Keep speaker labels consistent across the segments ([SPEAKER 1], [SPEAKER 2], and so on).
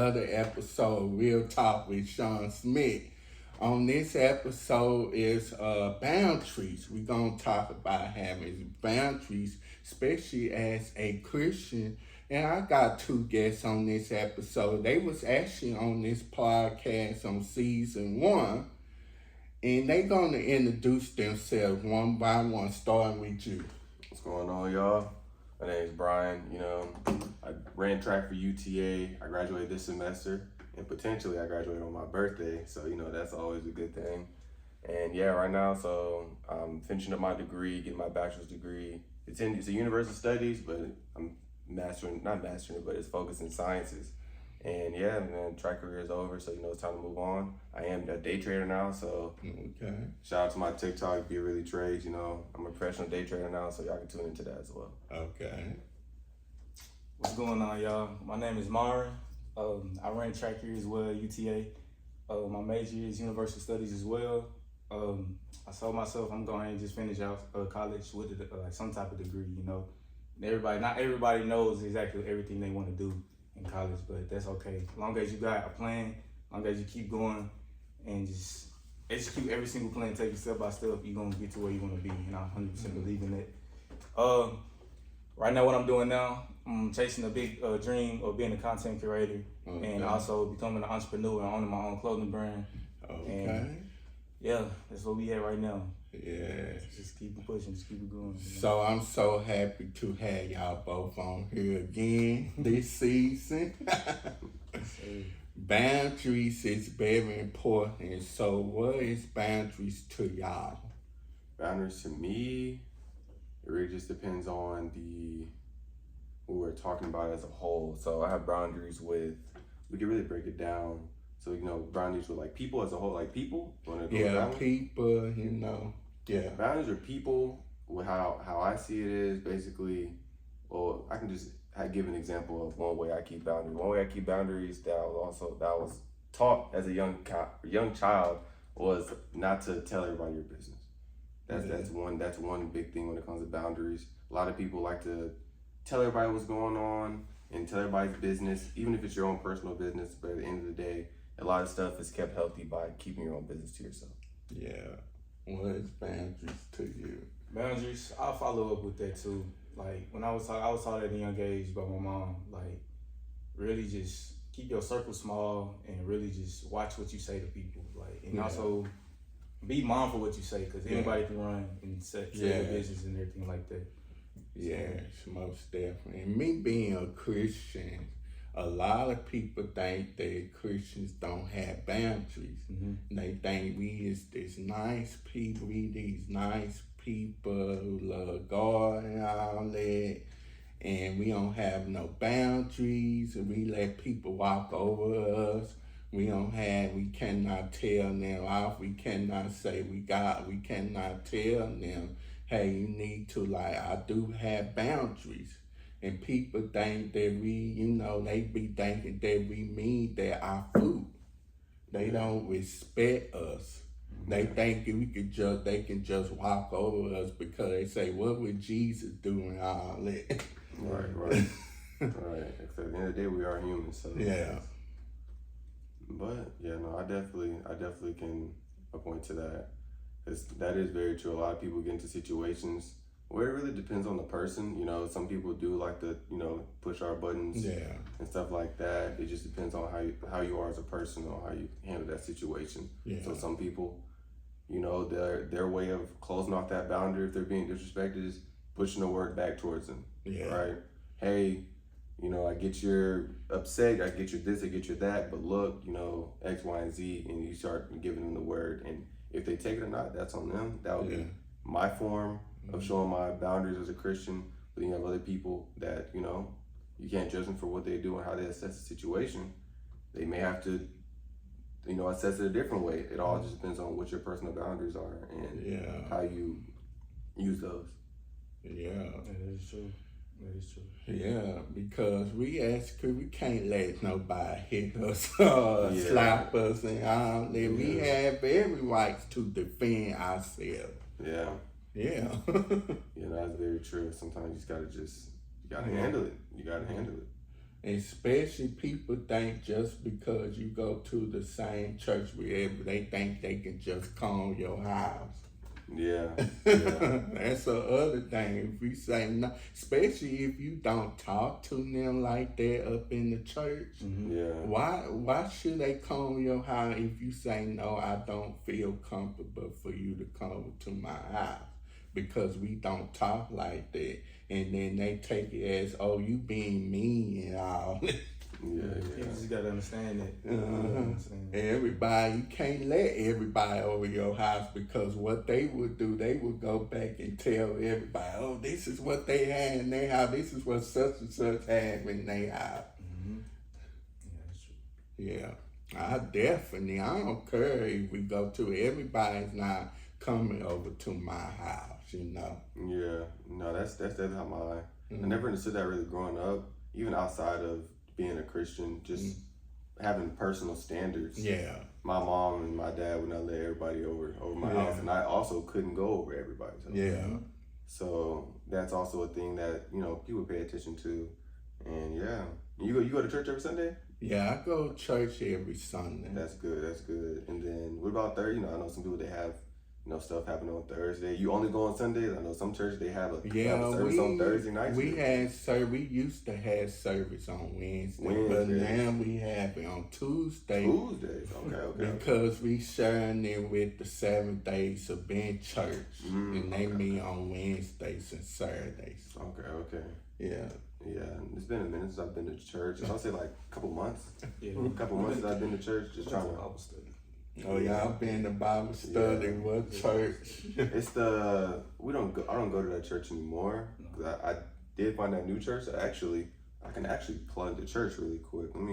[SPEAKER 1] another episode of Real Talk with Shawn Smith. On this episode is boundaries. We're going to talk about having boundaries, especially as a Christian. And I got two guests on this episode. They was actually on this podcast on season 1. And they going to introduce themselves one by one, starting with you.
[SPEAKER 2] What's going on, y'all? My name is Brian. I ran track for UTA. I graduated this semester, and potentially I graduated on my birthday. So, that's always a good thing. And yeah, right now, so I'm finishing up my degree, getting my bachelor's degree. It's a university studies, but I'm not mastering it, but it's focused in sciences. And yeah, man, track career is over, so it's time to move on. I am a day trader now, so
[SPEAKER 1] okay.
[SPEAKER 2] Shout out to my TikTok, Be Really Trades. I'm a professional day trader now, so y'all can tune into that as well.
[SPEAKER 1] Okay.
[SPEAKER 3] What's going on, y'all? My name is Myron. I ran track here as well, UTA. My major is University Studies as well. I told myself I'm going to just finish out college with some type of degree. Not everybody knows exactly everything they want to do in college, but that's okay. As long as you got a plan, as long as you keep going and just execute every single plan, take it step by step, you're gonna get to where you want to be, and I 100% believe in it. Right now, what I'm doing now, I'm chasing a big dream of being a content curator and also becoming an entrepreneur and owning my own clothing brand.
[SPEAKER 1] Okay.
[SPEAKER 3] And yeah, that's where we at right now.
[SPEAKER 1] Yeah.
[SPEAKER 3] Just keep it pushing, just keep it going.
[SPEAKER 1] So I'm so happy to have y'all both on here again this season. Boundaries is very important. So what is boundaries to y'all?
[SPEAKER 2] Boundaries to me, it really just depends on what we're talking about as a whole. So I have boundaries with, we can really break it down. So, boundaries with like people as a whole, like people.
[SPEAKER 1] People, Yeah.
[SPEAKER 2] Boundaries are people. How I see it is basically, well, I can just give an example of one way I keep boundaries. One way I keep boundaries that was taught as a young child was not to tell everybody your business. That's one big thing when it comes to boundaries. A lot of people like to tell everybody what's going on and tell everybody's business, even if it's your own personal business. But at the end of the day, a lot of stuff is kept healthy by keeping your own business to yourself.
[SPEAKER 1] Yeah. What is boundaries to you?
[SPEAKER 3] Boundaries, I'll follow up with that too. Like when I was taught at a young age by my mom, like really just keep your circle small and really just watch what you say to people. Like and also be mindful what you say, because anybody can run and say their business and everything like that.
[SPEAKER 1] Yes, most definitely. And me being a Christian, a lot of people think that Christians don't have boundaries. Mm-hmm. They think we is these nice people who love God and all that, and we don't have no boundaries, and we let people walk over us. We cannot tell them off. We cannot say we cannot tell them, hey, you need to, I do have boundaries. And people think that they be thinking that we mean that our food. They don't respect us. They think they can just walk over us because they say, what would Jesus do and all that?
[SPEAKER 2] Right. Right. At the end of the day, we are humans. So.
[SPEAKER 1] Yeah.
[SPEAKER 2] But I definitely can point to that. That is very true. A lot of people get into situations where it really depends on the person. Some people do like to, push our buttons and stuff like that. It just depends on how you are as a person or how you handle that situation. Yeah. So some people, their way of closing off that boundary if they're being disrespected is pushing the word back towards them. Yeah. Right? Hey, I get you're upset, I get you this, I get you that, but look, X, Y, and Z, and you start giving them the word. And if they take it or not, that's on them. That would be my form of showing my boundaries as a Christian. But then you have other people that, you can't judge them for what they do and how they assess the situation. They may have to, assess it a different way. It all just depends on what your personal boundaries are and how you use those.
[SPEAKER 1] Yeah.
[SPEAKER 3] That is true.
[SPEAKER 1] Yeah, because we can't let nobody hit us or slap us and all that. We have every right to defend ourselves.
[SPEAKER 2] Yeah.
[SPEAKER 1] Yeah.
[SPEAKER 2] That's very true. Sometimes you gotta handle it. You gotta handle it.
[SPEAKER 1] Especially people think just because you go to the same church wherever, they think they can just come your house.
[SPEAKER 2] Yeah.
[SPEAKER 1] That's the other thing. If we say no, especially if you don't talk to them like that up in the church, why should they come to your house if you say no? I don't feel comfortable for you to come to my house because we don't talk like that, and then they take it as, oh, you being mean and all.
[SPEAKER 3] You just gotta understand that.
[SPEAKER 1] Everybody, you can't let everybody over your house, because what they would do, they would go back and tell everybody, oh, this is what they had in their house, this is what such and such had in their house.
[SPEAKER 3] Yeah, that's true.
[SPEAKER 1] Yeah, I don't care if we go to, everybody's not coming over to my house,
[SPEAKER 2] Yeah, no, that's how I never understood that really growing up, even outside of being a Christian, just having personal standards.
[SPEAKER 1] Yeah.
[SPEAKER 2] My mom and my dad would not let everybody over my house, and I also couldn't go over everybody's house.
[SPEAKER 1] Yeah.
[SPEAKER 2] So that's also a thing that, people pay attention to. And you go to church every Sunday?
[SPEAKER 1] Yeah, I go to church every Sunday.
[SPEAKER 2] That's good. And then what about Thursday? I know some people, they have stuff happening on Thursday. You only go on Sundays? I know some churches, they have a service on Thursday nights.
[SPEAKER 1] We used to have service on Wednesday, but now we have it on Tuesdays.
[SPEAKER 2] Okay.
[SPEAKER 1] Because we sharing it with the 7 Days of Being Church, and they meet on Wednesdays and Saturdays.
[SPEAKER 2] Okay.
[SPEAKER 1] Yeah.
[SPEAKER 2] It's been a minute since I've been to church. I'll say like a couple months. A couple months since I've been to church, just trying to
[SPEAKER 3] Bible study.
[SPEAKER 1] Oh yeah, I've been to Bible study. What church?
[SPEAKER 2] It's I don't go to that church anymore. Cause I did find that new church that I can actually plug the church really quick. Let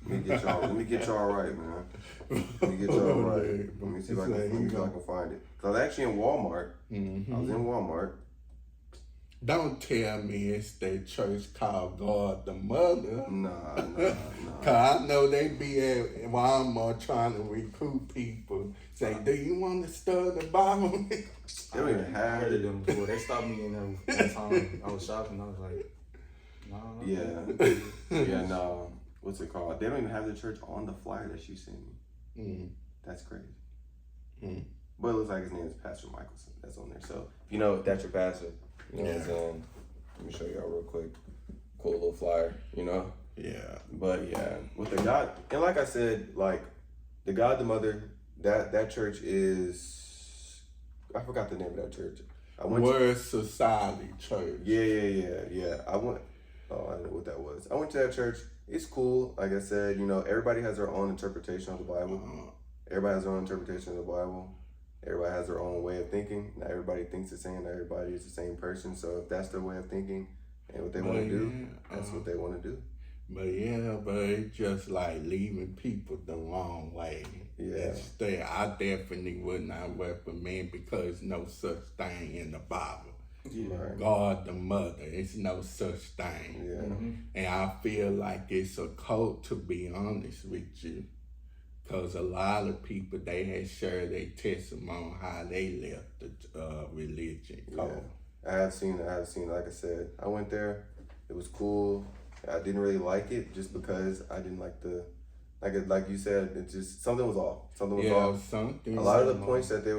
[SPEAKER 2] me get y'all right, man. Let me get y'all right. Let me see if I can find it. Cause I was actually in Walmart. I was in Walmart.
[SPEAKER 1] Don't tell me it's that church called God the Mother.
[SPEAKER 2] Nah.
[SPEAKER 1] Cause I know they be at Walmart trying to recruit people. Say, do you want to study the Bible?
[SPEAKER 2] They don't even have
[SPEAKER 3] it. Them before. They stopped me in there one time. I was shopping. I was like, no.
[SPEAKER 2] No. What's it called? They don't even have the church on the flyer that you sent me. That's crazy. But it looks like his name is Pastor Michelson. That's on there. So if that's your pastor. Let me show y'all real quick. Cool little flyer,
[SPEAKER 1] Yeah.
[SPEAKER 2] But with the God, and like I said, like the God the Mother, that church is, I forgot the name of that church.
[SPEAKER 1] Word Society Church.
[SPEAKER 2] Yeah. I don't know what that was. I went to that church. It's cool. Like I said, everybody has their own interpretation of the Bible. Everybody has their own interpretation of the Bible. Everybody has their own way of thinking. Not everybody thinks the same. Not everybody is the same person. So if that's their way of thinking and what they want to do, that's what they want to do.
[SPEAKER 1] But it's just like leaving people the wrong way.
[SPEAKER 2] Yeah.
[SPEAKER 1] I definitely would not recommend, because no such thing in the Bible.
[SPEAKER 2] Right.
[SPEAKER 1] God the Mother, it's no such thing.
[SPEAKER 2] Yeah.
[SPEAKER 1] And I feel like it's a cult, to be honest with you. Because a lot of people, they had shared their testimony how they left the religion.
[SPEAKER 2] Yeah. I have seen, like I said, I went there. It was cool. I didn't really like it just because I didn't like like you said, it just, something was off. Something was off. A lot of points that they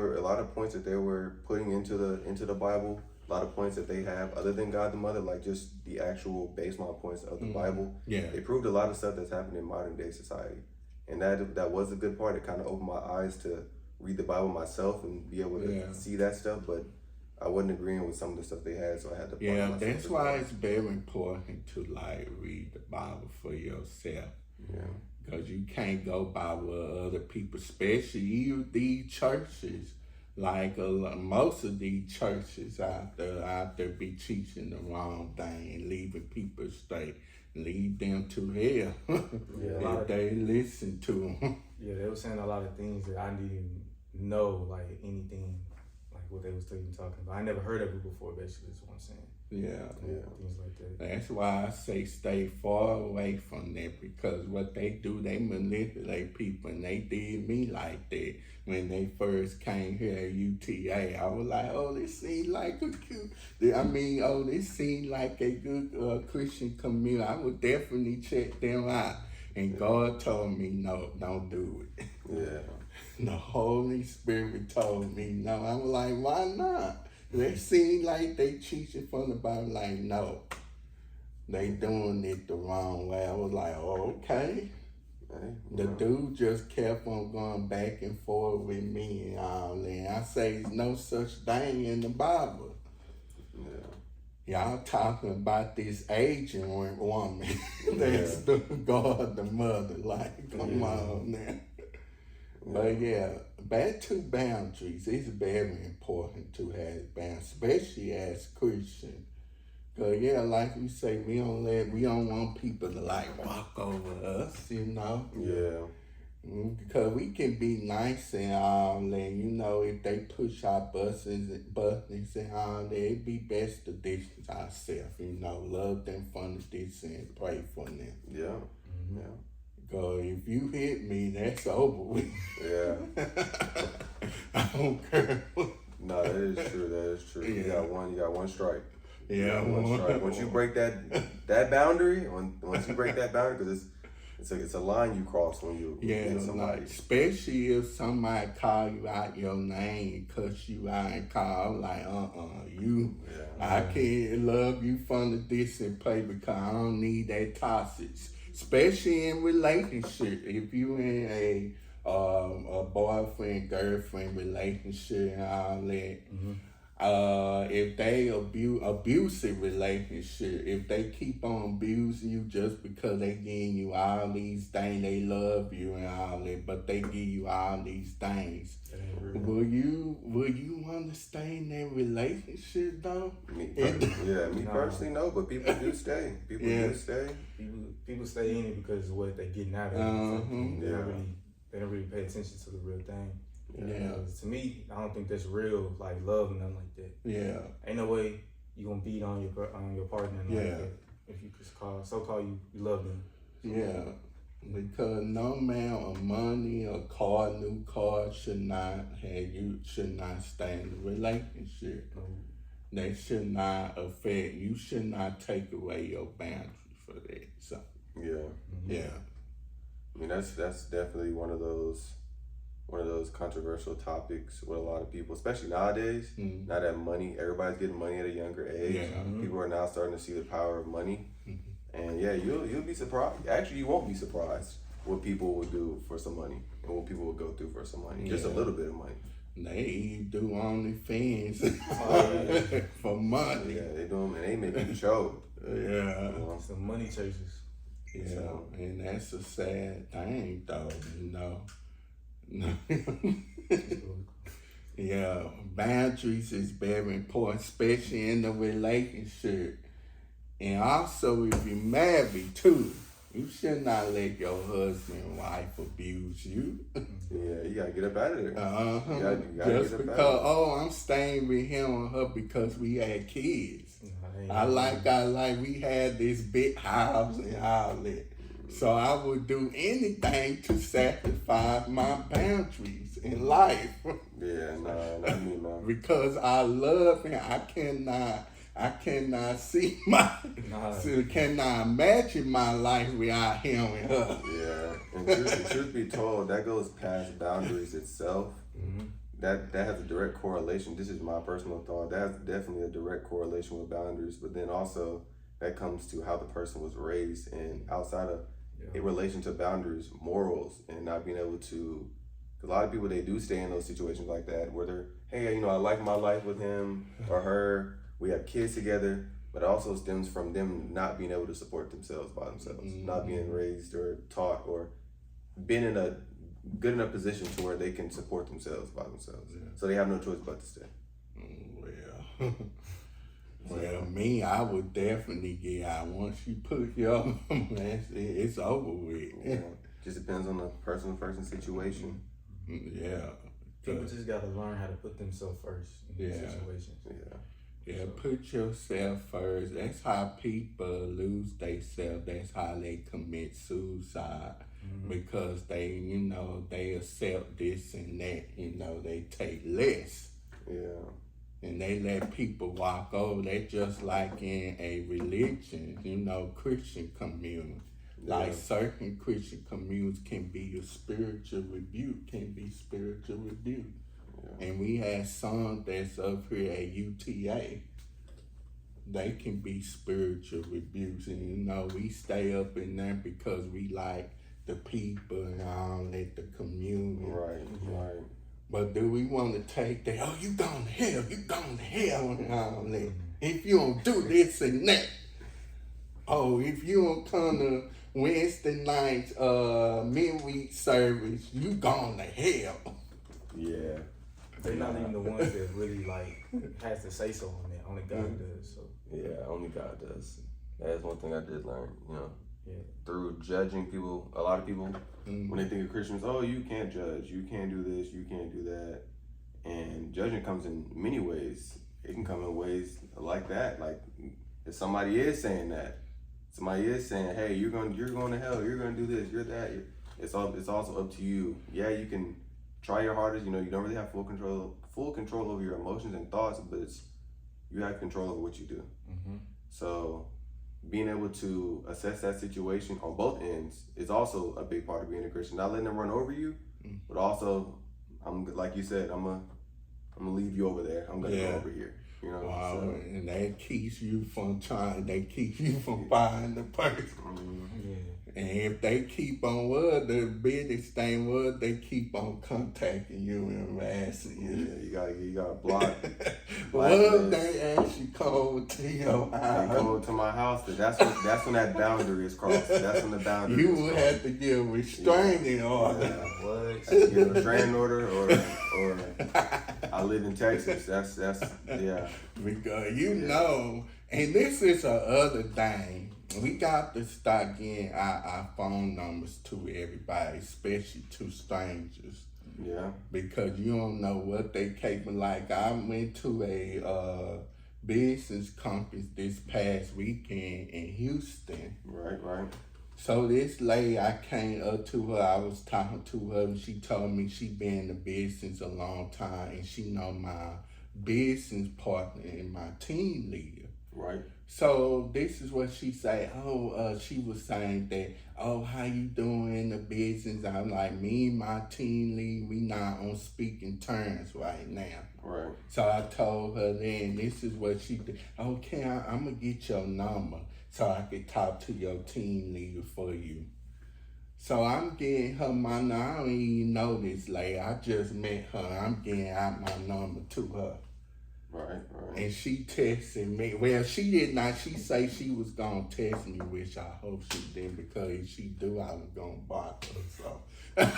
[SPEAKER 2] were putting into the Bible, a lot of points that they have other than God the Mother, like just the actual baseline points of the Bible.
[SPEAKER 1] Yeah.
[SPEAKER 2] They proved a lot of stuff that's happening in modern day society. And that was a good part. It kind of opened my eyes to read the Bible myself and be able to see that stuff. But I wasn't agreeing with some of the stuff they had, so I had to.
[SPEAKER 1] Yeah, that's why it's very important to read the Bible for yourself.
[SPEAKER 2] Yeah.
[SPEAKER 1] Because you can't go by what other people, especially these churches. Like most of these churches out there be teaching the wrong thing and leaving people straight. Lead them to hell if they listen to them.
[SPEAKER 3] Yeah, they were saying a lot of things that I didn't even know, like anything, like what they was talking about. I never heard of it before, basically, is what I'm saying.
[SPEAKER 1] Yeah.
[SPEAKER 3] things like that.
[SPEAKER 1] That's why I say stay far away from that, because what they do, they manipulate people, and they did me like that when they first came here at UTA. I was like, oh, this seems like a this seems like a good Christian community. I would definitely check them out. And God told me, no, don't do it.
[SPEAKER 2] Yeah.
[SPEAKER 1] The Holy Spirit told me no. I was like, why not? They seem like they teaching from the Bible. Like, no, they doing it the wrong way. I was like, oh, okay. The dude just kept on going back and forth with me and all that. And I say, there's no such thing in the Bible. Y'all talking about this aging woman that's the God, the mother. Like, come on now. But yeah, back to boundaries. It's very important to have boundaries, especially as Christians. Cause yeah, like we say, we don't want people to like walk over us, you know.
[SPEAKER 2] Yeah.
[SPEAKER 1] Because we can be nice and all that, you know, if they push our buttons and all that, it'd be best to distance ourselves, you know, love them from the distance and pray for them.
[SPEAKER 2] Yeah. Mm-hmm. Yeah.
[SPEAKER 1] Cause if you hit me, that's over with.
[SPEAKER 2] Yeah.
[SPEAKER 1] I don't care.
[SPEAKER 2] No, that is true. That is true.
[SPEAKER 1] Yeah.
[SPEAKER 2] You got one strike.
[SPEAKER 1] Yeah.
[SPEAKER 2] One strike. Once you break that boundary, once you break that boundary, because it's a line you cross when you hit somebody.
[SPEAKER 1] Like, especially if somebody call you out your name, cuss you out and call, I'm like, I can't love you from the distance, play, because I don't need that toxic. Especially in relationship, if you in a boyfriend girlfriend relationship and all that, if they abusive relationship, if they keep on abusing you just because they giving you all these things, they love you and all that, but they give you all these things. Will you want to stay in that relationship though?
[SPEAKER 2] Me personally, no, but people do stay. People stay.
[SPEAKER 3] People stay in it because of what they're getting out of it. They don't really pay attention to the real thing.
[SPEAKER 1] Yeah.
[SPEAKER 3] To me, I don't think that's real, like love and nothing like that.
[SPEAKER 1] Yeah.
[SPEAKER 3] Ain't no way you gonna beat on your partner like that if you just call you love them.
[SPEAKER 1] Yeah. Because no amount of money or new car should not stay in the relationship. They should not affect, you should not take away your boundaries for that. So yeah.
[SPEAKER 2] I mean that's definitely one of those controversial topics with a lot of people, especially nowadays. Now that everybody's getting money at a younger age.
[SPEAKER 1] Yeah.
[SPEAKER 2] People are now starting to see the power of money. And you'll be surprised. Actually, you won't be surprised what people will do for some money and what people will go through for some money. Just a little bit of money.
[SPEAKER 1] They do OnlyFans for money.
[SPEAKER 2] Yeah, they do them and they make you choke.
[SPEAKER 1] Yeah.
[SPEAKER 3] Some money chasers.
[SPEAKER 1] Yeah,
[SPEAKER 2] So,
[SPEAKER 1] and that's a sad thing though, you know. Yeah, boundaries is very important, especially in the relationship. And also, if you're married too, you should not let your husband and wife abuse you.
[SPEAKER 2] Yeah, you gotta get up out of there. You gotta
[SPEAKER 1] Just
[SPEAKER 2] get up
[SPEAKER 1] because,
[SPEAKER 2] out of
[SPEAKER 1] I'm staying with him or her because we had kids. I like we had this big house and all that. So I would do anything to sacrifice my boundaries in life.
[SPEAKER 2] Yeah, not me, man.
[SPEAKER 1] Because I love him. I cannot see cannot imagine my life without him and her.
[SPEAKER 2] Yeah, and truth be told, that goes past boundaries itself. That has a direct correlation. This is my personal thought. That has definitely a direct correlation with boundaries. But then also that comes to how the person was raised, and outside of in relation to boundaries, morals, and not being able to. Cause a lot of people, they do stay in those situations like that where they're, hey, I like my life with him or her. We have kids together, but it also stems from them not being able to support themselves by themselves, not being raised or taught or been in a good enough position to where they can support themselves by themselves. So they have no choice but to stay.
[SPEAKER 1] Well, me, I would definitely get out. Once you put your, it's over with.
[SPEAKER 2] Yeah. Just depends on the person situation.
[SPEAKER 1] Yeah.
[SPEAKER 3] People just gotta learn how to put themselves first in these situations.
[SPEAKER 2] Yeah.
[SPEAKER 1] Yeah, put yourself first. That's how people lose themselves. That's how they commit suicide. Because they, they accept this and that, they take less.
[SPEAKER 2] Yeah.
[SPEAKER 1] And they let people walk over. They just like in a religion, Christian community.
[SPEAKER 2] Yeah.
[SPEAKER 1] Like certain Christian communities can be a spiritual rebuke,
[SPEAKER 2] Yeah.
[SPEAKER 1] And we have some that's up here at UTA. They can be spiritual rebukes. And we stay up in there because we like the people and all that, the community.
[SPEAKER 2] Right.
[SPEAKER 1] But do we want to take that, oh, you going to hell, and all that. If you don't do this and that. Oh, if you don't come to Wednesday night's midweek service, you going to hell.
[SPEAKER 2] Yeah.
[SPEAKER 3] They're not even the ones that really has to say so on that. Only God does. So
[SPEAKER 2] Yeah, only God does. That's one thing I did learn,
[SPEAKER 3] yeah.
[SPEAKER 2] Through judging people. A lot of people, when they think of Christians, oh, you can't judge, you can't do this, you can't do that. And judging comes in many ways. It can come in ways like that. Like if somebody is saying that, somebody is saying, hey, you're going to hell, you're going to do this, you're that. It's also up to you. Yeah, you can try your hardest. You don't really have full control over your emotions and thoughts, but you have control over what you do. So being able to assess that situation on both ends is also a big part of being a Christian. Not letting them run over you, but also, like you said, I'm gonna leave you over there. I'm gonna go over here.
[SPEAKER 1] Wow,
[SPEAKER 2] So.
[SPEAKER 1] and that keeps you from finding the person.
[SPEAKER 3] Yeah.
[SPEAKER 1] And if they keep on the biggest thing was they keep on contacting you and harassing you.
[SPEAKER 2] Yeah, you gotta block.
[SPEAKER 1] Well, they actually come to your house.
[SPEAKER 2] They come to my house. That's when that boundary is crossed. That's when the boundary.
[SPEAKER 1] You would have to give a restraining order.
[SPEAKER 2] Yeah. What? Give a restraining order, or I live in Texas. That's yeah.
[SPEAKER 1] Because and this is a other thing. We got to start getting our phone numbers to everybody, especially to strangers.
[SPEAKER 2] Yeah. Because
[SPEAKER 1] you don't know what they capable. Like I went to a business conference this past weekend in Houston.
[SPEAKER 2] Right.
[SPEAKER 1] So this lady, I came up to her, I was talking to her, and she told me she been in the business a long time, and she know my business partner and my team leader.
[SPEAKER 2] Right.
[SPEAKER 1] So this is what she said. She was saying that, how you doing in the business? I'm like, me and my team lead, we not on speaking terms right now.
[SPEAKER 2] Right.
[SPEAKER 1] So I told her then, this is what she did. Okay, I'm going to get your number so I can talk to your team leader for you. So I'm getting her my number. I don't even know this lady. I just met her. I'm getting out my number to her.
[SPEAKER 2] Right.
[SPEAKER 1] And she texted me. Well, she did not. She say she was going to text me, which I hope she did, because if she do, I was going to block her. So,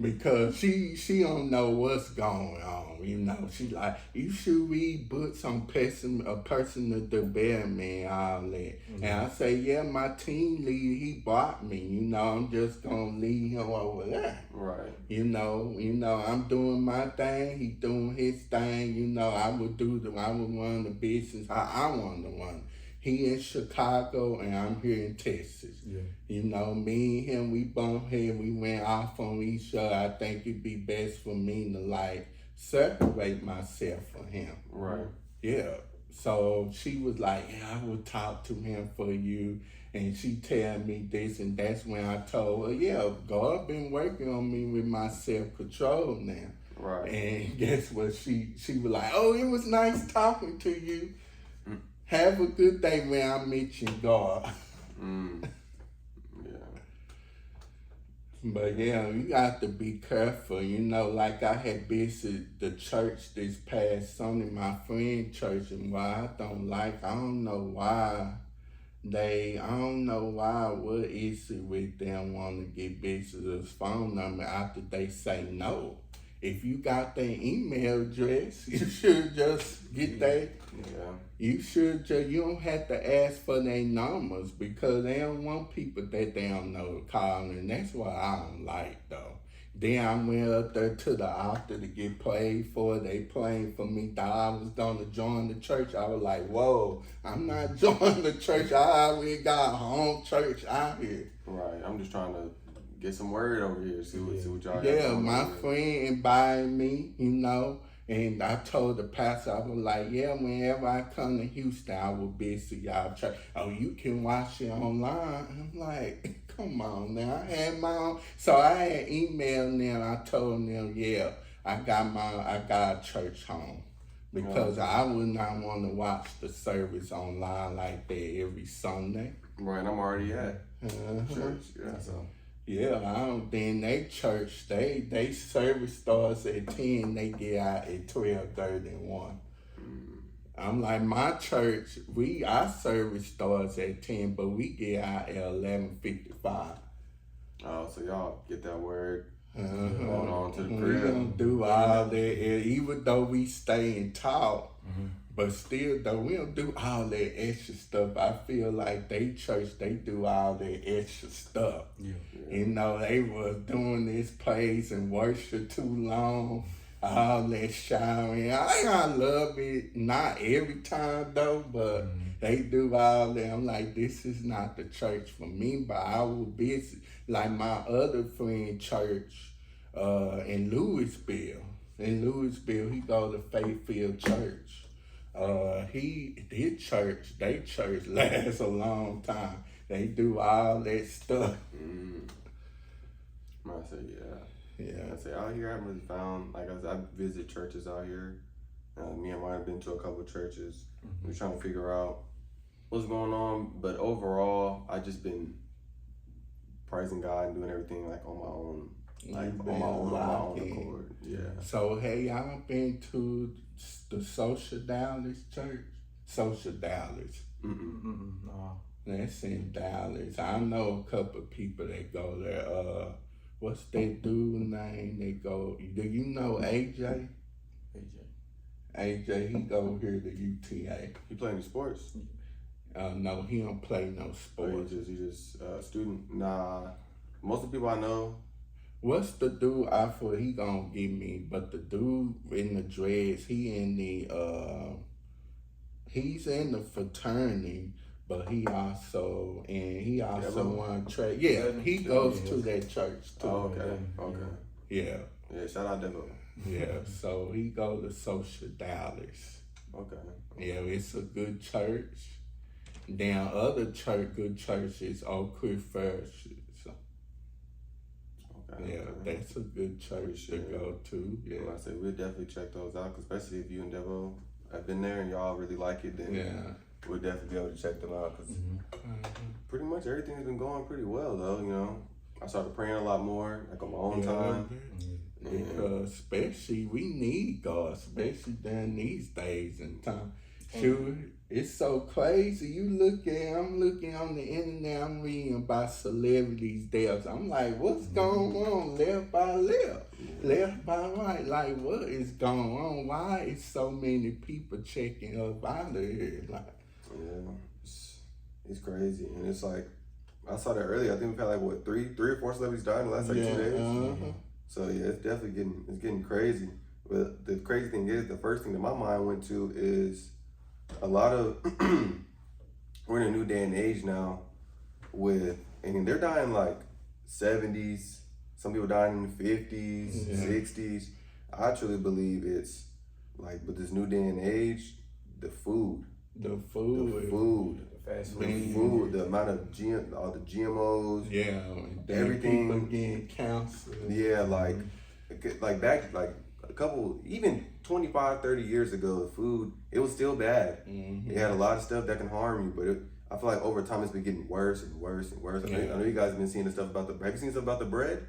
[SPEAKER 1] because she don't know what's going on, She like, you should read books on personal development and all that. And I say, yeah, my team lead, he blocked me, I'm just going to leave him over there.
[SPEAKER 2] Right.
[SPEAKER 1] I'm doing my thing, he doing his thing, I would run the business how I want to run. He in Chicago and I'm here in Texas.
[SPEAKER 3] Yeah.
[SPEAKER 1] Me and him, we bumped heads, we went off on each other. I think it'd be best for me to separate myself from him.
[SPEAKER 2] Right.
[SPEAKER 1] Yeah. So she was like, yeah, I will talk to him for you. And she tell me this, and that's when I told her, yeah, God been working on me with my self-control now.
[SPEAKER 2] Right.
[SPEAKER 1] And guess what? She was like, oh, it was nice talking to you. Have a good day when I meet you, God.
[SPEAKER 2] Yeah.
[SPEAKER 1] But yeah, you got to be careful. Like I had visited the church this past Sunday, my friend church, and I don't know why, what is it with them want to get visitors' phone number after they say no. If you got their email address, you should just get their.
[SPEAKER 2] Yeah.
[SPEAKER 1] You don't have to ask for their numbers because they don't want people that they don't know to call, and that's what I don't like though. Then I went up there to the altar to get prayed for. They prayed for me. Thought I was going to join the church. I was like, whoa, I'm not joining the church. I already got a home church out here.
[SPEAKER 2] Right. I'm just trying to get some word over here. See what y'all got.
[SPEAKER 1] Yeah, my friend invited me, and I told the pastor, I was like, yeah, whenever I come to Houston, I will visit y'all church. Oh, you can watch it online. I'm like, come on now. I had my own. So I had emailed them. I told them, yeah, I got a church home. Because I would not want to watch the service online like that every Sunday.
[SPEAKER 2] Right, I'm already at church. Yeah, so.
[SPEAKER 1] Yeah, then they church, they service starts at 10, they get out at 12:31. I'm like, my church, our service starts at 10, but we get out at 11:55.
[SPEAKER 2] Oh, so y'all get that word going on to the crib.
[SPEAKER 1] We don't do all that, even though we stay and talk, but still though, we don't do all that extra stuff. I feel like they church, they do all that extra stuff.
[SPEAKER 3] Yeah.
[SPEAKER 1] They was doing this praise and worship too long, all that shouting. I love it, not every time though, but they do all that. I'm like, this is not the church for me, but I will visit, like my other friend church in Louisville. In Louisville, he go to Faithfield Church. Their church lasts a long time. They do all that stuff.
[SPEAKER 2] I say,
[SPEAKER 1] Yeah.
[SPEAKER 2] I say, out here, I haven't really found, like I visit churches out here. Me and Ryan have been to a couple of churches. We're trying to figure out what's going on. But overall, I just been praising God and doing everything like on my own. Like on my own accord. Yeah.
[SPEAKER 1] So have y'all been to the Social Dallas church? Social Dallas.
[SPEAKER 3] No.
[SPEAKER 1] That's in Dallas. I know a couple of people that go there. What's that dude's name? They go. Do you know AJ? AJ, he go here to UTA.
[SPEAKER 2] You play any sports?
[SPEAKER 1] No, he don't play no sports.
[SPEAKER 2] He just student. Nah. Most of the people I know.
[SPEAKER 1] What's the dude I thought he gonna give me? But the dude in the dreads, he's in the fraternity, but he also want to trade. Yeah, he goes to that church too.
[SPEAKER 2] Oh, okay.
[SPEAKER 1] Yeah.
[SPEAKER 2] Yeah, shout out Devo.
[SPEAKER 1] Yeah, so he go to Social Dallas.
[SPEAKER 2] Okay.
[SPEAKER 1] Yeah, it's a good church. Then other good churches, Oak Creek First. So. Yeah, that's a good church to go to. Yeah,
[SPEAKER 2] well, I say we'll definitely check those out, especially if you and Devo have been there and y'all really like it. Then we'll definitely be able to check them out because pretty much everything's been going pretty well, though. I started praying a lot more, like on my own time.
[SPEAKER 1] Because especially we need God, especially during these days and time. Sure, it's so crazy. I'm looking on the internet, I'm reading about celebrities' deaths. I'm like, what's going on? Left by left, left by right. Like, what is going on? Why is so many people checking up out of here? Like,
[SPEAKER 2] yeah, it's crazy. And it's like, I saw that earlier. I think we've had like, three or four celebrities died in the last 2 days. So yeah, it's definitely getting crazy. But the crazy thing is, the first thing that my mind went to is a lot of we're in a new day and age now and they're dying like 70s, some people dying in the 50s, 60s. I truly believe it's like with this new day and age, the food,
[SPEAKER 1] the
[SPEAKER 2] fast food, the amount of all the GMOs, everything,
[SPEAKER 1] people getting cancer.
[SPEAKER 2] Yeah, like back like a couple, even 25, 30 years ago, the food, it was still bad. It had a lot of stuff that can harm you, but I feel like over time it's been getting worse and worse and worse. I know you guys have been seeing the stuff about have you seen stuff about the bread?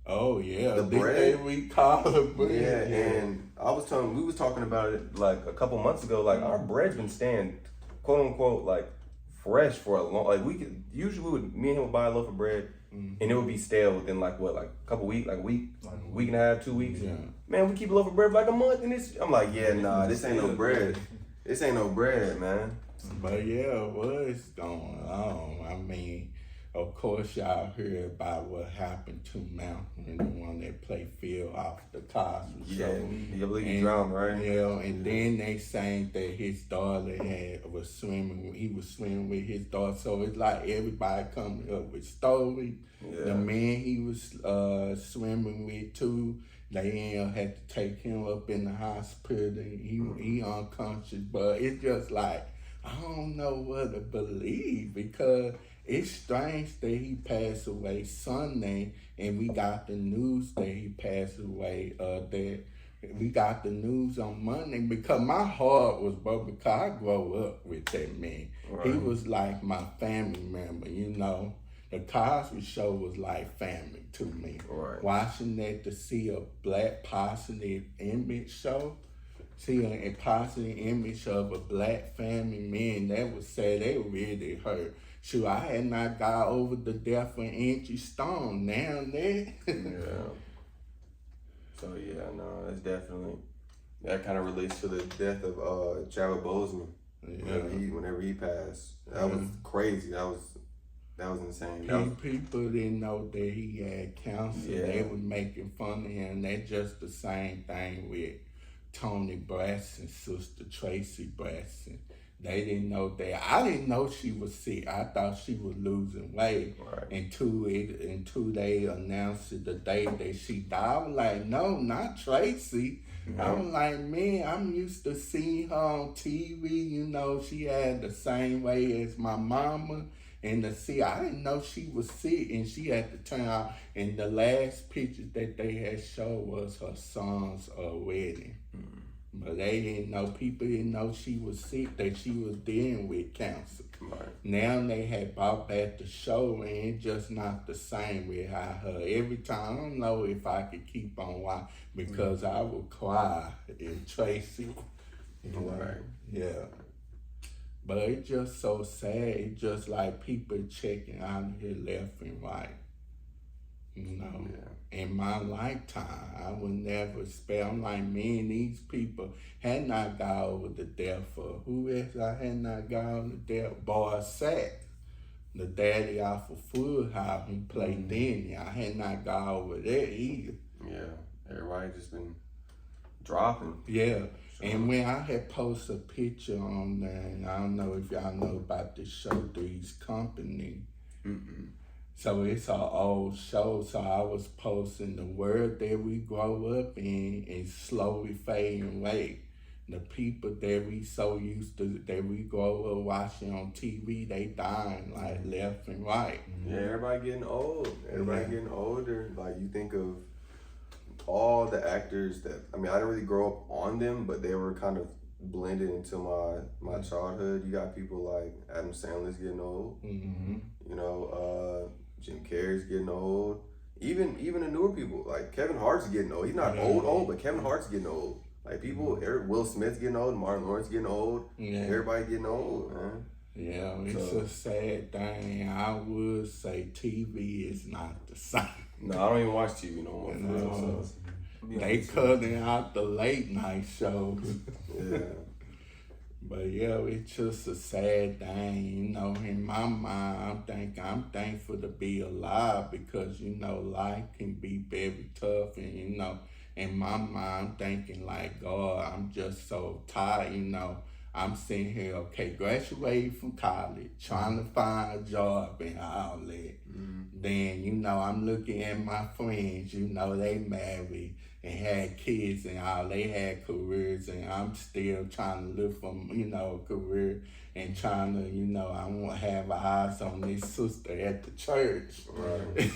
[SPEAKER 1] Oh yeah,
[SPEAKER 2] the bread
[SPEAKER 1] we call the bread.
[SPEAKER 2] Yeah, and we was talking about it like a couple months ago. Like our bread's been staying, quote unquote, like fresh for a long. Like me and him would buy a loaf of bread, and it would be stale within like a couple weeks, like a week and a half, 2 weeks. Yeah. Man, we keep a loaf of bread for like a month, and I'm like, yeah, nah, this ain't no bread. This ain't no bread, man.
[SPEAKER 1] But yeah, what is going on? I mean, of course, y'all heard about what happened to Malcolm, the one that played Phil off the Cosby Show.
[SPEAKER 2] I believe he drowned, right?
[SPEAKER 1] Yeah, and then they saying that his daughter was swimming. He was swimming with his daughter. So it's like everybody coming up with stories.
[SPEAKER 2] Yeah.
[SPEAKER 1] The man he was swimming with too, they had to take him up in the hospital. He unconscious, but it's just like I don't know what to believe because it's strange that he passed away Sunday, and we got the news that he passed away. That we got the news on Monday because my heart was broken because I grew up with that man. Right. He was like my family member, you know. The Cosby Show was like family to me. Right. Watching that to see a black positive image show, see a positive image of a black family man, that was sad. That really hurt. Shoot, I had not got over the death of Angie Stone. Now that.
[SPEAKER 2] Yeah. So yeah, no, that's definitely, that kind of relates to the death of Chadwick Boseman. Yeah. Whenever he passed, that was crazy. That was insane.
[SPEAKER 1] People didn't know that he had cancer. Yeah. They were making fun of him. That's just the same thing with Tony Braxton's sister, Tracy Braxton. They didn't know that. I didn't know she was sick. I thought she was losing weight. Right. Until they announced it the day that she died. I was like, no, not Tracy. Mm-hmm. I was like, man, I'm used to seeing her on TV. You know, she had the same way as my mama. And I didn't know she was sick, and she had to turn out. And the last picture that they had showed was her son's wedding. Mm-hmm. But they didn't know, people didn't know she was sick, that she was dealing with cancer. Right. Now they had brought back the show, and it's just not the same with her. Every time, I don't know if I could keep on watching, because I would cry in Tracy. Right. Yeah. But it's just so sad. It's just like people checking out here left and right. You know, in my lifetime, I would never expect. I'm like, man, these people had not got over the death of, who else I had not got over the death? Boy Sack, the daddy off of Full House, he played Denny. I had not got over that either.
[SPEAKER 2] Yeah, everybody just been dropping.
[SPEAKER 1] Yeah. And when I had posted a picture on there, I don't know if y'all know about this show, Three's Company. Mm-mm. So it's an old show, so I was posting the world that we grow up in is slowly fading away. The people that we so used to, that we grow up watching on TV, they dying like left and right.
[SPEAKER 2] Yeah, everybody getting old. Everybody getting older. Like you think of all the actors that, I mean, I didn't really grow up on them, but they were kind of blended into my childhood. You got people like Adam Sandler's getting old. Mm-hmm. You know, Jim Carrey's getting old. Even the newer people, like Kevin Hart's getting old. He's not old, but Kevin Hart's getting old. Like people, Will Smith's getting old, Martin Lawrence getting old. Yeah. Everybody getting old, man.
[SPEAKER 1] Yeah, it's a sad thing. I would say TV is not the same.
[SPEAKER 2] No, I don't even watch TV no more. No.
[SPEAKER 1] They cutting out the late night shows.
[SPEAKER 2] Yeah.
[SPEAKER 1] But yeah, it's just a sad thing, you know. In my mind, I'm thankful to be alive because, you know, life can be very tough. And, you know, in my mind, I'm thinking like, God, I'm just so tired, you know. I'm sitting here, okay, graduated from college, trying to find a job and all that. Mm-hmm. Then, you know, I'm looking at my friends, you know, they married and had kids and all, they had careers, and I'm still trying to look for, you know, a career and trying to, you know, I want to have eyes on this sister at the church. Right.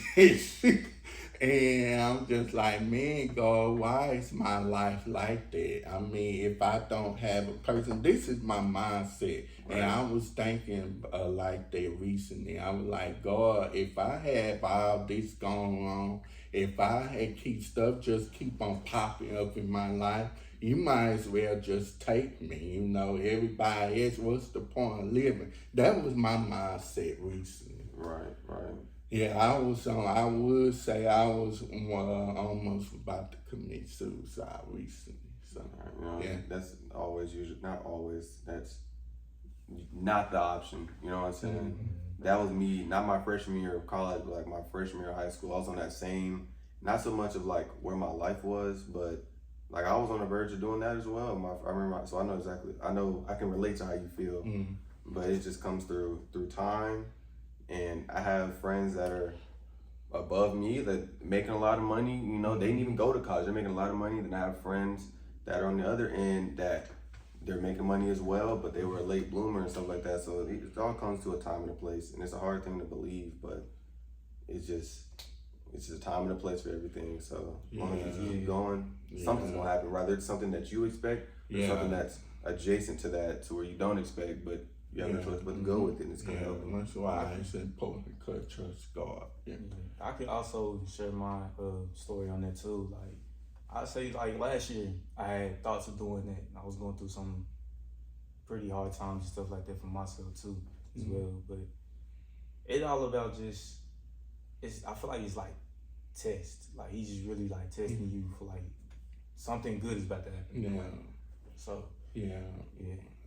[SPEAKER 1] And I'm just like, man, God, why is my life like that? I mean, if I don't have a person, this is my mindset. Right. And I was thinking like that recently. I was like, God, if I have all this going on, if I had just keep on popping up in my life, you might as well just take me. You know, everybody else, what's the point of living? That was my mindset recently.
[SPEAKER 2] Right.
[SPEAKER 1] Yeah, I would say I was almost about to commit suicide recently. So,
[SPEAKER 2] yeah, that's always usually, not always, that's not the option. You know what I'm saying? Mm-hmm. that was me, not my freshman year of college, but like my freshman year of high school. I was on that same, not so much of like where my life was, but like I was on the verge of doing that as well. I remember, so I know exactly, I can relate to how you feel, but it just comes through time. And I have friends that are above me that making a lot of money, you know, they didn't even go to college, they're making a lot of money. Then I have friends that are on the other end that they're making money as well, but they were a late bloomer and stuff like that. So it all comes to a time and a place, and it's a hard thing to believe, but it's just a time and a place for everything. So as long as you keep going, something's gonna happen. Rather it's something that you expect, or something that's adjacent to that, to where you don't expect, but you have no choice but to go with it, and it's gonna help you.
[SPEAKER 1] That's why it's important to trust God.
[SPEAKER 3] I could also share my story on that too. Like I say, like last year, I had thoughts of doing that. I was going through some pretty hard times and stuff like that for myself too, as well. But it's all about just, I feel like it's like test. Like he's just really like testing you for like something good is about to happen.
[SPEAKER 1] Yeah.
[SPEAKER 3] So
[SPEAKER 1] yeah.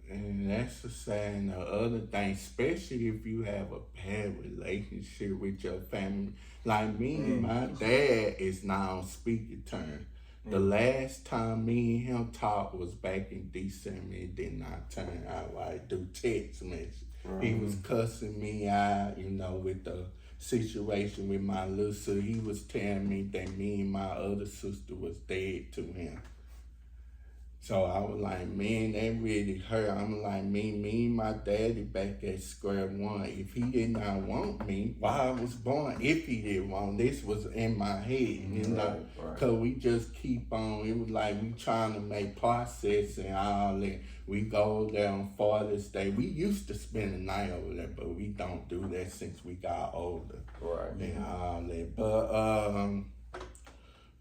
[SPEAKER 1] And that's the saying. The other thing, especially if you have a bad relationship with your family, like me and my dad is not on speaking terms. The last time me and him talked was back in December. It did not turn out right. Do text message. He was cussing me out, you know, with the situation with my little sister. He was telling me that me and my other sister was dead to him. So I was like, man, that really hurt. I'm like, me and my daddy back at square one. If he did not want me, why I was born? If he didn't want, this was in my head, you know? Because we just keep on. It was like we trying to make process and all that. We go there on Father's Day. We used to spend the night over there, but we don't do that since we got older. And all that.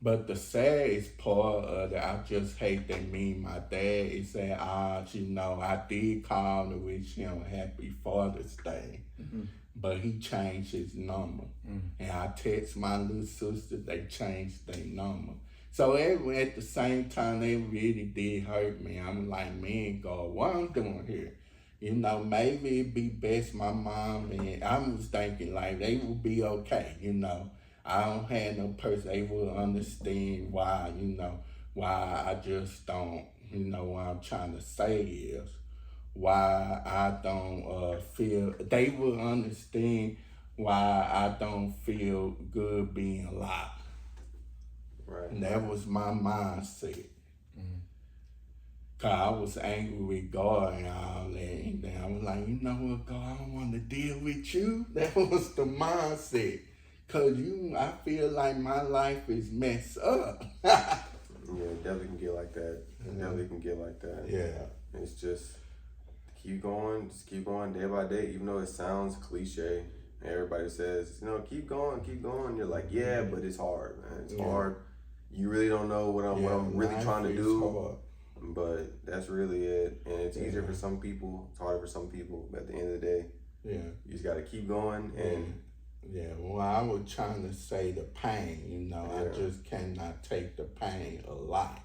[SPEAKER 1] But the saddest part of it, I just hate that me and my dad is that, you know, I did call to wish him Happy Father's Day, but he changed his number. And I text my little sister, they changed their number. So at the same time, it really did hurt me. I'm like, man, God, what I'm doing here? You know, maybe it'd be best my mom, and I was thinking like they would be okay, you know. I don't have no person, they will understand why, you know, why I just don't, you know, what I'm trying to say is why I don't feel, they will understand why I don't feel good being alive. And that was my mindset. Cause I was angry with God and all that, and then I was like, you know what, God, I don't want to deal with you. That was the mindset. Cause I feel like my life is messed up.
[SPEAKER 2] Yeah, it definitely can get like that. Definitely can get like that.
[SPEAKER 1] Yeah.
[SPEAKER 2] It's just keep going day by day, even though it sounds cliche. Everybody says, you know, keep going. You're like, yeah, but it's hard, man. It's hard. You really don't know what I'm really trying to do.
[SPEAKER 1] Hard.
[SPEAKER 2] But that's really it. And it's easier for some people, it's harder for some people. But at the end of the day, you just gotta keep going and
[SPEAKER 1] well, I was trying to say the pain, you know, I just cannot take the pain a lot.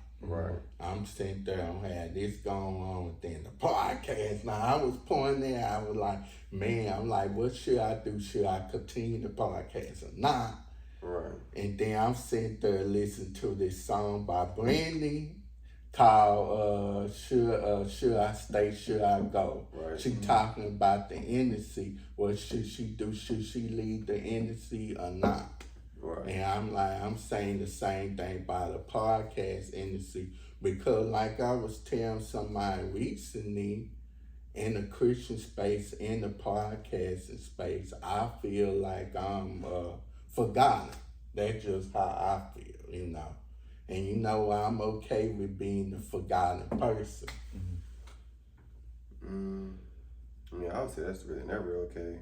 [SPEAKER 1] I'm sitting there, I had this going on within the podcast. Now, I was pointing there, I was like, man, I'm like, what should I do? Should I continue the podcast or not? And then I'm sitting there listening to this song by Brandy called Should I Stay, Should I Go? She talking about the industry. What should she do? Should she leave the industry or not? And I'm saying the same thing about the podcast industry, because like I was telling somebody recently, in the Christian space, in the podcasting space, I feel like I'm forgotten. That's just how I feel, you know. And you know, I'm okay with being the forgotten person.
[SPEAKER 2] I would say that's really never okay.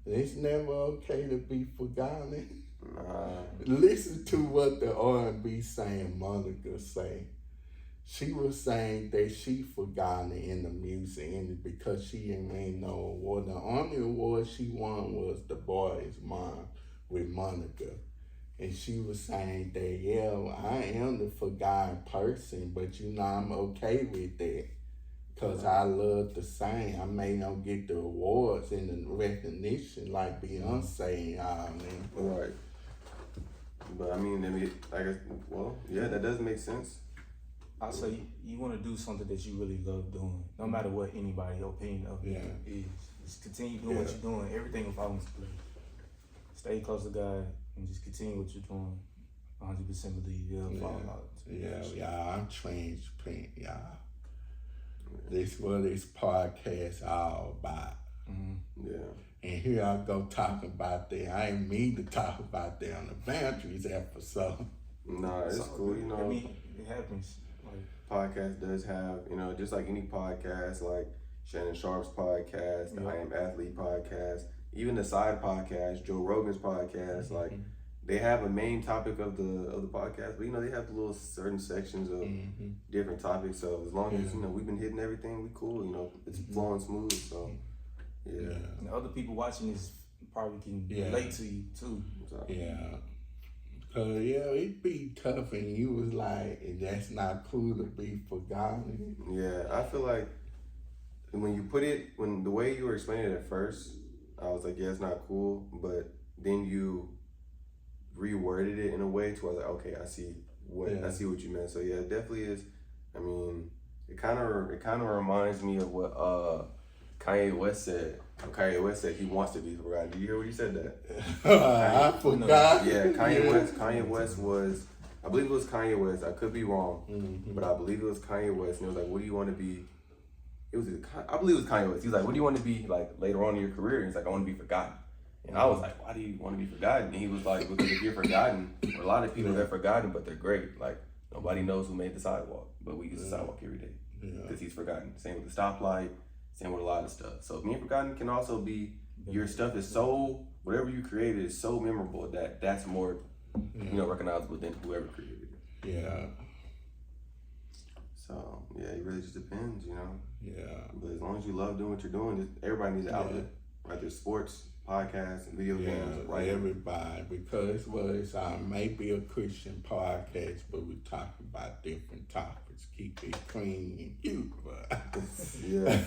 [SPEAKER 1] It's never okay to be forgotten.
[SPEAKER 2] Nah.
[SPEAKER 1] Listen to what the R&B singer Monica say. She was saying that she forgotten in the music industry because she didn't win no award. The only award she won was The Boy Is Mine with Monica. And she was saying that, I am the forgotten person, but you know, I'm okay with that. Because I love to sing. I may not get the awards and the recognition like Beyonce and all them.
[SPEAKER 2] Right. But I mean, I guess, well, yeah, that does make sense.
[SPEAKER 3] I say you want to do something that you really love doing, no matter what anybody's opinion of it is. Just continue doing what you're doing. Everything will fall into place. Stay close to God and just continue what you're doing. 100% believe you'll fall out.
[SPEAKER 1] Yeah, I'm transparent, y'all. This what this podcast all about.
[SPEAKER 3] Mm-hmm.
[SPEAKER 2] Yeah.
[SPEAKER 1] And here I go talking about that. I ain't mean to talk about that on the Boundaries episode.
[SPEAKER 2] Nah, it's cool, you know.
[SPEAKER 3] I mean, it happens.
[SPEAKER 2] Podcast does have, you know, just like any podcast, like Shannon Sharp's podcast, the I Am Athlete podcast, even the side podcast, Joe Rogan's podcast, like they have a main topic of the podcast, but you know, they have the little certain sections of different topics. So as long as, you know, we've been hitting everything, we cool, you know, it's flowing smooth. So
[SPEAKER 3] And other people watching this probably can relate to you too. So.
[SPEAKER 1] Yeah. It'd be tough, and you was like, that's not cool to be forgotten.
[SPEAKER 2] Yeah, I feel like when you put it, when the way you were explaining it at first, I was like, yeah, it's not cool, but then you reworded it in a way to where I was like, okay, I see what you meant. So yeah, it definitely is. I mean, it kind of reminds me of what Kanye West said. Kanye West said he wants to be forgotten. Did you hear what he said that?
[SPEAKER 1] I forgot.
[SPEAKER 2] Yeah, Kanye West was, I believe it was Kanye West. I could be wrong, but I believe it was Kanye West. And it was like, what do you want to be? I believe it was Kanye West. He was like, what do you want to be like later on in your career? And he's like, I want to be forgotten. And I was like, why do you want to be forgotten? And he was like, because if you're forgotten, a lot of people they're forgotten, but they're great. Like nobody knows who made the sidewalk, but we use the sidewalk every day because he's forgotten. Same with the stoplight. Same with a lot of stuff. So being forgotten can also be your stuff is so, whatever you created is so memorable that's more, you know, recognizable than whoever created it.
[SPEAKER 1] Yeah.
[SPEAKER 2] So yeah, it really just depends, you know.
[SPEAKER 1] Yeah.
[SPEAKER 2] But as long as you love doing what you're doing, everybody needs an outlet. Whether it's sports, podcasts, and video games, right?
[SPEAKER 1] Everybody, because may be a Christian podcast, but we talk about different topics. Keep it clean and cute,
[SPEAKER 2] yeah.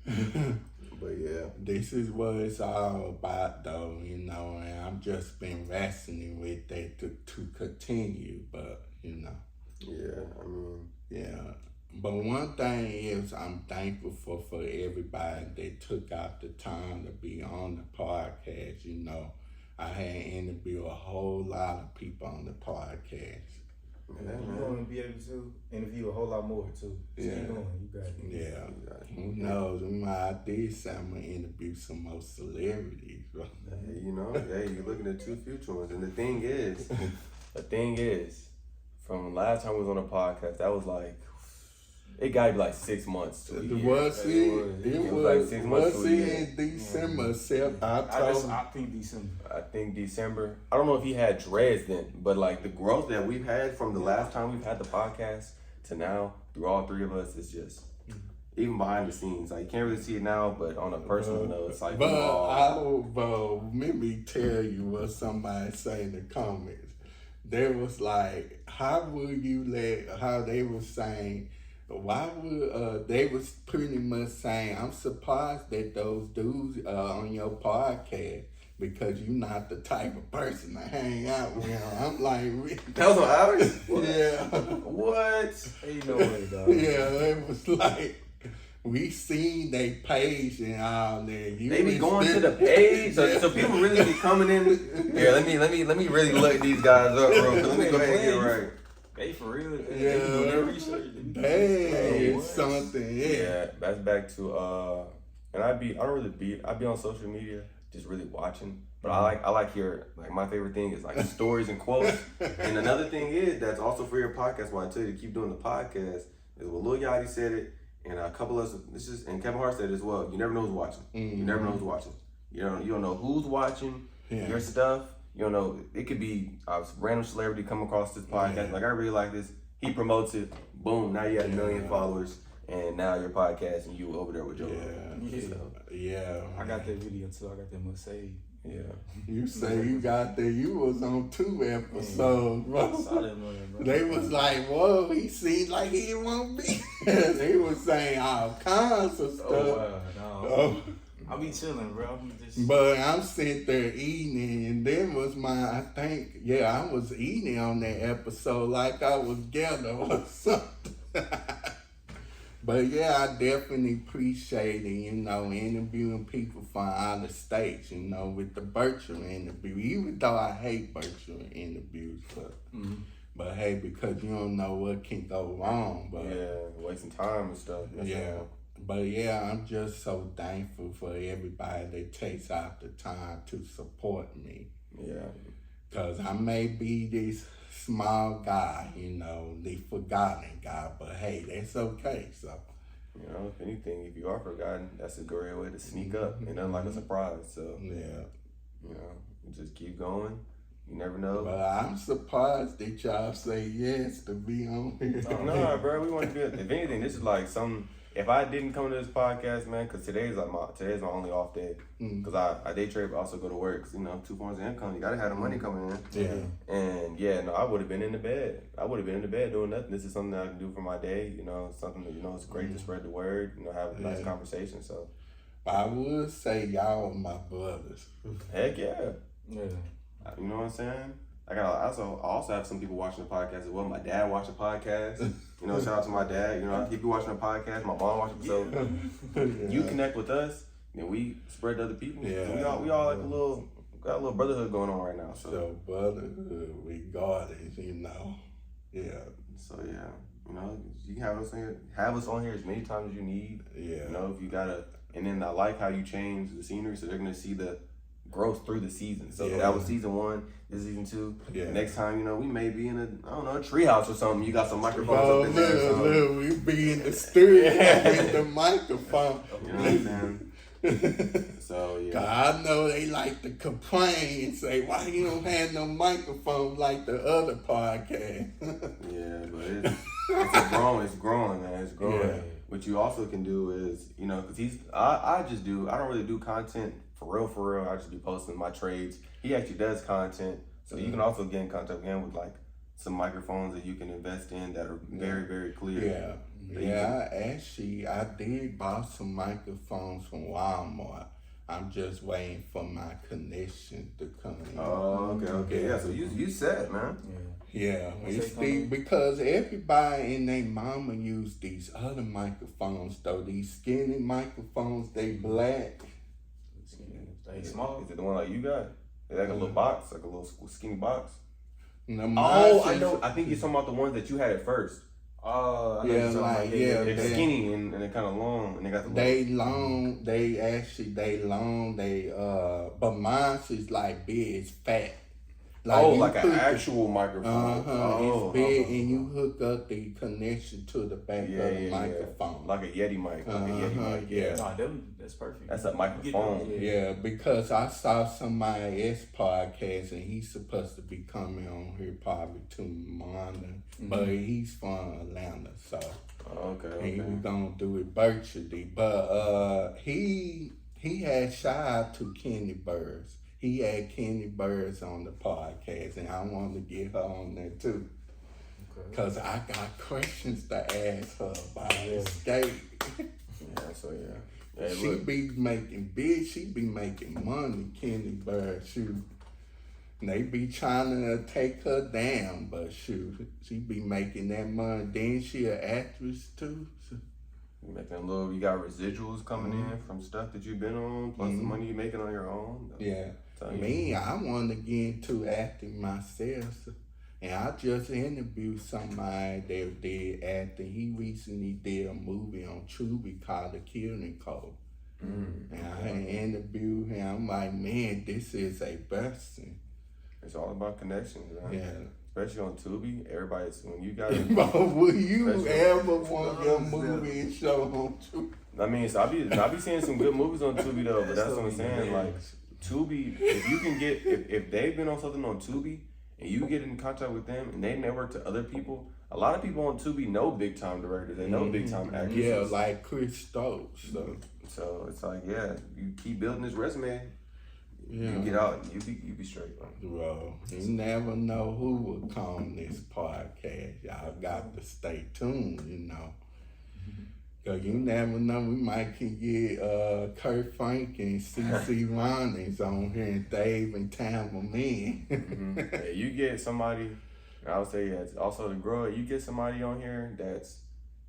[SPEAKER 2] But yeah,
[SPEAKER 1] this is what it's all about, though, you know. And I've just been wrestling with that to continue, but you know.
[SPEAKER 2] Yeah, I mean.
[SPEAKER 1] Yeah. But one thing is I'm thankful for everybody that took out the time to be on the podcast, you know. I had interviewed a whole lot of people on the podcast.
[SPEAKER 3] Yeah, you're going to be able to interview a whole lot more too. Keep going. You got it.
[SPEAKER 1] Yeah. Who knows? We might do something. I'm going to interview some more celebrities.
[SPEAKER 2] Hey, you know, you're looking at two future ones. And the thing is, from last time we was on a podcast, that was like, it got to be like 6 months to a year.
[SPEAKER 1] It was
[SPEAKER 2] like 6 months to a year.
[SPEAKER 1] In December,
[SPEAKER 3] I think December.
[SPEAKER 2] I don't know if he had dreads then, but like the growth that we've had from the last time we've had the podcast to now, through all three of us, is just, even behind the scenes. Like, you can't really see it now, but on a personal note, it's like,
[SPEAKER 1] let me tell you what somebody say in the comments. They was like, how they were saying, why would they was pretty much saying, I'm surprised that those dudes are on your podcast because you're not the type of person to hang out with. I'm like,
[SPEAKER 2] that was on ours?
[SPEAKER 1] Yeah.
[SPEAKER 2] What?
[SPEAKER 3] Ain't no way, dog.
[SPEAKER 1] Yeah, it was like, we seen they page and all that.
[SPEAKER 2] They be going to the page, so people really be coming in. Here, let me really look these guys up, bro. Let me go ahead and get it right.
[SPEAKER 3] They for real.
[SPEAKER 1] Yeah.
[SPEAKER 3] They do their research.
[SPEAKER 1] It's something.
[SPEAKER 2] Yeah, that's back to and I be on social media just really watching. But I like your, like, my favorite thing is like stories and quotes. And another thing is that's also for your podcast. Why I tell you to keep doing the podcast is what Lil Yachty said it, and a couple of us, and Kevin Hart said it as well. You never know who's watching. You never know who's watching. You don't know who's watching your stuff. You don't know, it could be a random celebrity come across this podcast. Like, I really like this. He promotes it. Boom. Now you got 1 million followers. And now your podcast and you over there with Joe.
[SPEAKER 1] Yeah.
[SPEAKER 3] I got that video too. I got that much saved.
[SPEAKER 2] Yeah.
[SPEAKER 1] You say you got there, you was on 2 episodes, bro.
[SPEAKER 3] I saw that movie, bro.
[SPEAKER 1] They was like, whoa, he seemed like he didn't want to be. They was saying all kinds of stuff.
[SPEAKER 3] Oh, wow. No.
[SPEAKER 1] Oh.
[SPEAKER 3] I be chilling, bro. I'm just...
[SPEAKER 1] But I'm sitting there eating, and then was I was eating on that episode like I was ghetto or something. But yeah, I definitely appreciate it, interviewing people from out of state, with the virtual interview. Even though I hate virtual interviews, but hey, because you don't know what can go wrong. But
[SPEAKER 2] yeah, wasting time and stuff.
[SPEAKER 1] But yeah, I'm just so thankful for everybody that takes out the time to support me.
[SPEAKER 2] Yeah.
[SPEAKER 1] Because I may be this small guy, the forgotten guy, but hey, that's okay. So,
[SPEAKER 2] if anything, if you are forgotten, that's a great way to sneak up and nothing like a surprise. So,
[SPEAKER 1] yeah.
[SPEAKER 2] You just keep going. You never know.
[SPEAKER 1] But I'm surprised that y'all say yes to be on here.
[SPEAKER 2] No, bro, we want to be. If anything, this is like if I didn't come to this podcast, man, because today's my only off day, because I day trade, but also go to work. 'Cause, 2 forms of income, you gotta have the money coming in.
[SPEAKER 1] Yeah.
[SPEAKER 2] And I would have been in the bed. I would have been in the bed doing nothing. This is something that I can do for my day. Something that it's great to spread the word. have a nice conversation. So,
[SPEAKER 1] I would say y'all are my brothers.
[SPEAKER 2] Heck yeah.
[SPEAKER 3] Yeah.
[SPEAKER 2] You know what I'm saying? I also have some people watching the podcast as well. My dad watched the podcast. Shout out to my dad. He be watching the podcast. My mom watching. So you connect with us, and we spread to other people.
[SPEAKER 1] Yeah.
[SPEAKER 2] So we all like got a little brotherhood going on right now. So
[SPEAKER 1] brotherhood, regardless, Yeah.
[SPEAKER 2] So yeah, you can have us on here as many times as you need.
[SPEAKER 1] Yeah.
[SPEAKER 2] If you gotta, and then I like how you change the scenery, so they're gonna see the growth through the season. So that was season 1, this is season 2.
[SPEAKER 1] Yeah.
[SPEAKER 2] Next time, we may be in a treehouse or something. You got some microphones up in there.
[SPEAKER 1] Look, we be in the studio with the microphone.
[SPEAKER 2] You know what I'm saying? So yeah.
[SPEAKER 1] I know they like to complain and say, why you don't have no microphone like the other podcast?
[SPEAKER 2] Yeah, but it's growing, man. It's growing.
[SPEAKER 1] Yeah.
[SPEAKER 2] What you also can do is, because I don't really do content for real. I just be posting my trades. He actually does content. So you can also get in contact again with like some microphones that you can invest in that are very, very clear.
[SPEAKER 1] Yeah. I did buy some microphones from Walmart. I'm just waiting for my connection to come in.
[SPEAKER 2] Oh, okay. Yeah, so you set, man.
[SPEAKER 1] Yeah, because everybody and their mama use these other microphones though. These skinny microphones, they black.
[SPEAKER 3] They small.
[SPEAKER 2] Is it the one like you got? Is like a little box, like a little skinny box?
[SPEAKER 1] No,
[SPEAKER 2] I know. I think you're talking about the ones that you had at first.
[SPEAKER 1] They're
[SPEAKER 2] skinny and they're kind of long, and they got the
[SPEAKER 1] They long. But mine is like big, it's fat.
[SPEAKER 2] Like an actual microphone.
[SPEAKER 1] It's big, and you hook up the connection to the back of the microphone.
[SPEAKER 2] Like a Yeti mic.
[SPEAKER 1] Yeah.
[SPEAKER 3] No, that's perfect.
[SPEAKER 2] That's a microphone.
[SPEAKER 1] Yeah, because I saw somebody else podcast, and he's supposed to be coming on here probably tomorrow, but he's from Atlanta, so
[SPEAKER 2] okay.
[SPEAKER 1] We're gonna do it virtually. But he had shout out to Kenny Burrs. He had Kenny Burrs on the podcast, and I wanted to get her on there too. Because I got questions to ask her about escape.
[SPEAKER 2] Hey,
[SPEAKER 1] she be making money, Kenny Burrs. Shoot. They be trying to take her down, but shoot, she be making that money. Then she an actress too. So.
[SPEAKER 2] You making you got residuals coming in from stuff that you've been on, plus the money you're making on your own.
[SPEAKER 1] Yeah. I want to get into acting myself. And I just interviewed somebody that did acting. He recently did a movie on Tubi called The Killing Code. And I had interviewed him. I'm like, man, this is a blessing.
[SPEAKER 2] It's all about connections, right?
[SPEAKER 1] Yeah.
[SPEAKER 2] Especially on Tubi, when you got it.
[SPEAKER 1] Will you ever want your movie and show on Tubi?
[SPEAKER 2] I mean, so I be seeing some good movies on Tubi though, but that's what I'm saying. Like Tubi, if you can get if they've been on something on Tubi and you get in contact with them and they network to other people, a lot of people on Tubi know big time directors, they know big time actors.
[SPEAKER 1] Yeah, like Chris Stokes.
[SPEAKER 2] So it's like, you keep building this resume. You get out, you be straight, bro.
[SPEAKER 1] Bro, you never know who will come on this podcast. Y'all got to stay tuned, you know. Cause you never know, we might can get Kurt Frank and CC Ronins on here and Dave and Tampa Man.
[SPEAKER 2] Yeah, you get somebody, I would say that's also to grow it, you get somebody on here that's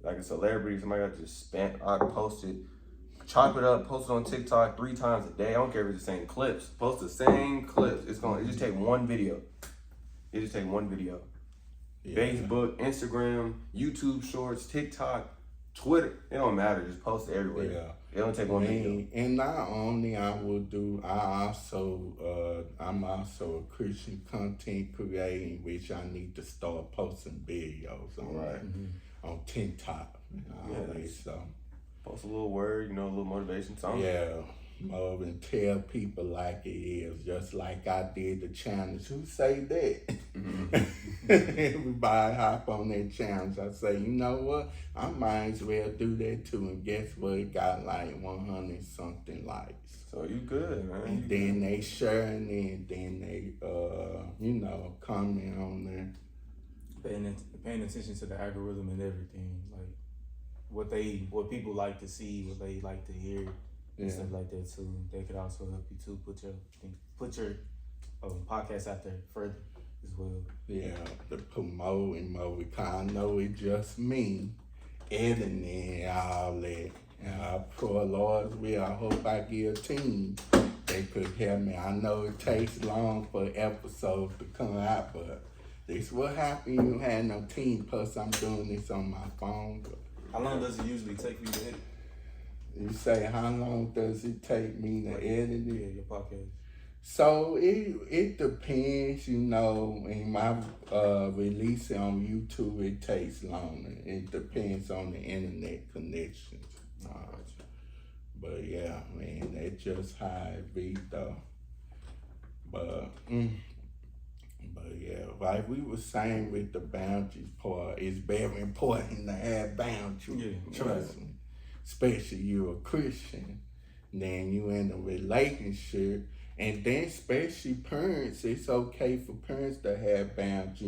[SPEAKER 2] like a celebrity, somebody that just spent, I posted, chop it up, post it on TikTok 3 times a day. I don't care if it's the same clips. Post the same clips. It just take one video. It just take one video. Yeah. Facebook, Instagram, YouTube Shorts, TikTok, Twitter. It don't matter. Just post it everywhere. Yeah. It don't take one video.
[SPEAKER 1] And not only I'm also a Christian content creator, which I need to start posting videos on on TikTok. So.
[SPEAKER 2] Post a little word, a little motivation song.
[SPEAKER 1] Yeah, more than tell people like it is, just like I did the challenge. Who say that? Everybody hop on that challenge. I say, you know what? I might as well do that too. And guess what? It got like 100 something likes.
[SPEAKER 2] So you good, man.
[SPEAKER 1] And then they sharing it, and then they, comment on there.
[SPEAKER 3] Paying attention to the algorithm and everything, like what people like to see, what they like to hear, and stuff like that too. They could also help you too put your podcast out there further as well.
[SPEAKER 1] Yeah, to promote and more, because I know it's just me editing and all that. And I pray Lord's will, I hope I get a team. They could help me. I know it takes long for episodes to come out, but this what happen. You had no team. Plus, I'm doing this on my phone. But
[SPEAKER 3] how long does it usually take for you to edit?
[SPEAKER 1] You say, how long does it take me to edit it?
[SPEAKER 3] Yeah, your podcast.
[SPEAKER 1] So it depends, in my release on YouTube, it takes longer. It depends on the internet connections. But yeah, man, that's just how it be though. But yeah, like we were saying with the boundaries part, it's very important to have boundaries.
[SPEAKER 3] Yeah,
[SPEAKER 1] trust me. Especially you're a Christian, then you in a relationship, and then especially parents, it's okay for parents to have boundaries.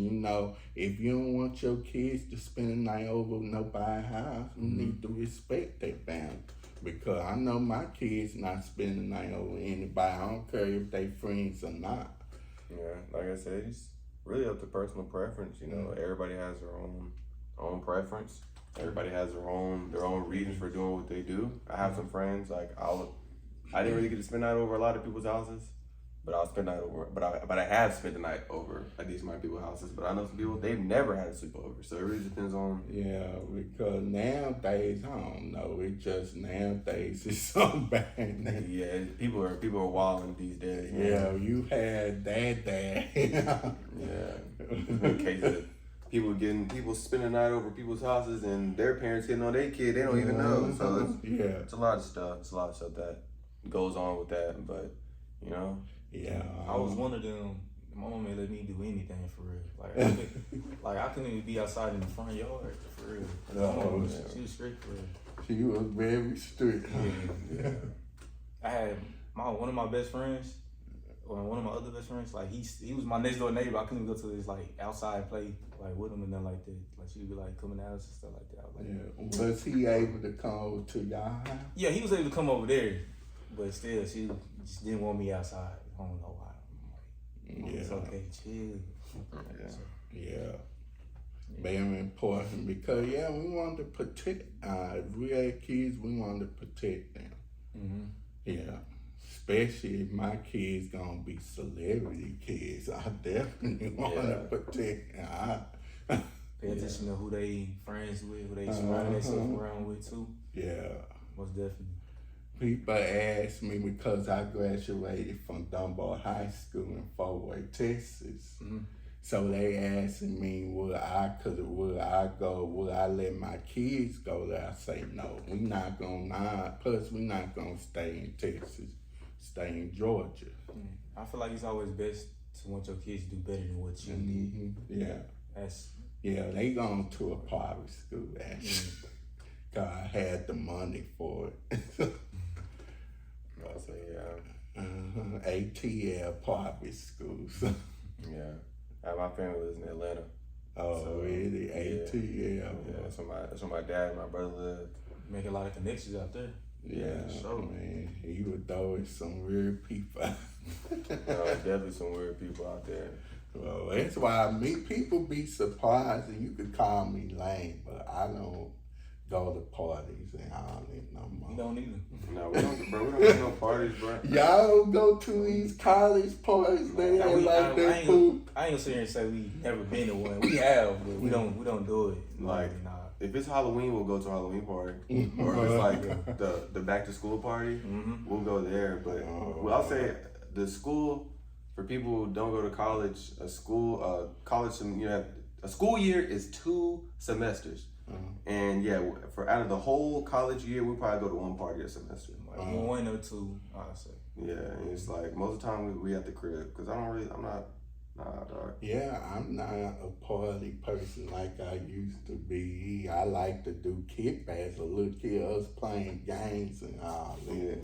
[SPEAKER 1] If you don't want your kids to spend the night over nobody's house, you need to respect that boundary. Because I know my kids not spending the night over anybody. I don't care if they friends or not.
[SPEAKER 2] Yeah, like I said, it's really up to personal preference. Everybody has their own preference. Everybody has their own reasons for doing what they do. I have some friends I didn't really get to spend the night over a lot of people's houses, but I'll spend the night over. But I have spent the night over at these my people's houses. But I know some people they've never had a sleepover, so it really depends on.
[SPEAKER 1] Yeah, because nowadays I don't know. It just nowadays it's so bad.
[SPEAKER 2] Yeah, people are wilding these days.
[SPEAKER 1] Yeah, you had that.
[SPEAKER 2] Yeah, in case of people spending the night over people's houses and their parents hitting on their kid, they don't even know. So it's a lot of stuff. It's a lot of stuff that goes on with that, but
[SPEAKER 1] Yeah,
[SPEAKER 3] I was one of them. My mom ain't let me do anything for real. I couldn't even be outside in the front yard for real. She was strict for real.
[SPEAKER 1] She was very strict.
[SPEAKER 3] Yeah. I had one of my best friends, or one of my other best friends. He was my next door neighbor. I couldn't go to his outside play with him and nothing like that. She'd be come in the house and stuff like that.
[SPEAKER 1] Was he able to come over to y'all house?
[SPEAKER 3] Yeah, he was able to come over there, but still, she just didn't want me outside. I don't know why. It's okay, chill.
[SPEAKER 1] Yeah. Very important because we want to protect. If we had kids, we want to protect them. Yeah. Especially if my kids gonna be celebrity kids, I definitely want to protect them.
[SPEAKER 3] Pay attention to who they friends with, who they surround themselves around with too.
[SPEAKER 1] Yeah.
[SPEAKER 3] Most definitely.
[SPEAKER 1] People ask me because I graduated from Dunbar High School in Fort Worth, Texas. So they asking me, would I let my kids go there? I say no. We're not gonna. Plus, we're not gonna stay in Texas. Stay in Georgia.
[SPEAKER 3] I feel like it's always best to want your kids to do better than what you did.
[SPEAKER 1] Yeah. They going to a private school actually. God had the money for it.
[SPEAKER 2] I'll say
[SPEAKER 1] ATL private schools.
[SPEAKER 2] Yeah. My family lives in Atlanta.
[SPEAKER 1] Oh,
[SPEAKER 2] So,
[SPEAKER 1] really? ATL.
[SPEAKER 2] Yeah, that's where my dad and my brother live.
[SPEAKER 3] Make a lot of connections out there.
[SPEAKER 1] Yeah,
[SPEAKER 2] sure.
[SPEAKER 1] man. Even though it's some weird people.
[SPEAKER 2] Definitely some weird people out there.
[SPEAKER 1] Well, that's why people be surprised, and you could call me lame, but I don't go to parties and all that no more.
[SPEAKER 3] You don't either.
[SPEAKER 2] No, we don't do no parties, bro.
[SPEAKER 1] Y'all don't go to these college parties, man,
[SPEAKER 3] I
[SPEAKER 1] that food.
[SPEAKER 3] I ain't gonna sit here and say we never been to one. We have, but we don't do it.
[SPEAKER 2] Like,
[SPEAKER 3] nah.
[SPEAKER 2] if it's Halloween, we'll go to a Halloween party. Or if it's like the back to school party, we'll go there. But well, I'll say the school, for people who don't go to college, a school year is 2 semesters. And yeah, for out of the whole college year, we probably go to one party a semester.
[SPEAKER 3] Like one or two, I'd say.
[SPEAKER 2] Yeah, and it's like most of the time we at the crib because I'm not, dog.
[SPEAKER 1] Yeah, I'm not a party person like I used to be. I like to do kickbacks or look at us playing games and all that.
[SPEAKER 2] Yeah.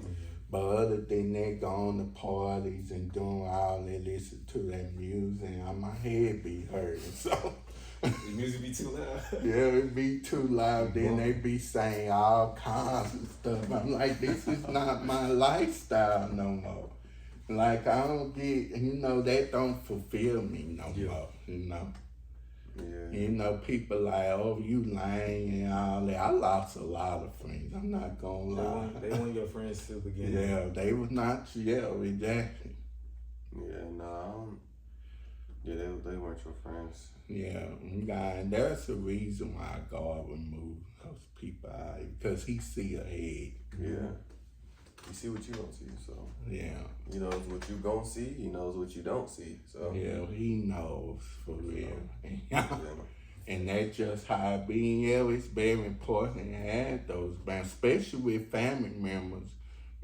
[SPEAKER 1] But other than that, going to parties and doing all that, listen to that music, and my head be hurting. So
[SPEAKER 3] The music be too loud.
[SPEAKER 1] yeah, it be too loud. Then they be saying all kinds of stuff. I'm like, this is not my lifestyle no more. Like, I don't get, that don't fulfill me no more,
[SPEAKER 2] Yeah.
[SPEAKER 1] People like, oh, you lame and all that. I lost a lot of friends. I'm not gonna lie.
[SPEAKER 3] They weren't your friends to begin with.
[SPEAKER 1] Yeah, they was not, exactly.
[SPEAKER 2] Yeah, no, yeah, they weren't your friends.
[SPEAKER 1] Yeah, and that's the reason why God would move those people out, because he see ahead.
[SPEAKER 2] Yeah. You see what you don't see, so.
[SPEAKER 1] Yeah.
[SPEAKER 2] He knows what you gon' see, he knows what you don't see, so.
[SPEAKER 1] Yeah, he knows for real.
[SPEAKER 2] Yeah.
[SPEAKER 1] And that's just how it be. Yeah, it's very important to have those bands, especially with family members.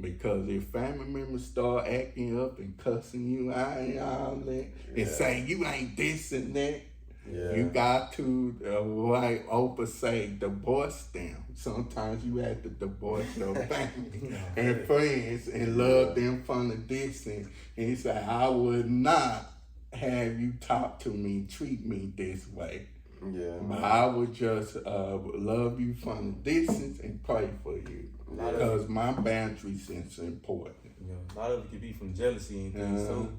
[SPEAKER 1] Because if family members start acting up and cussing you out and all that, and saying you ain't this and that, you got to, like Oprah say, divorce them. Sometimes you have to divorce your family and friends and love them from the distance. And he said, I would not have you talk to me, treat me this way.
[SPEAKER 2] Yeah.
[SPEAKER 1] But I would just love you from the distance and pray for you. Because my boundaries is important.
[SPEAKER 3] Yeah, a lot of it could be from jealousy and things too.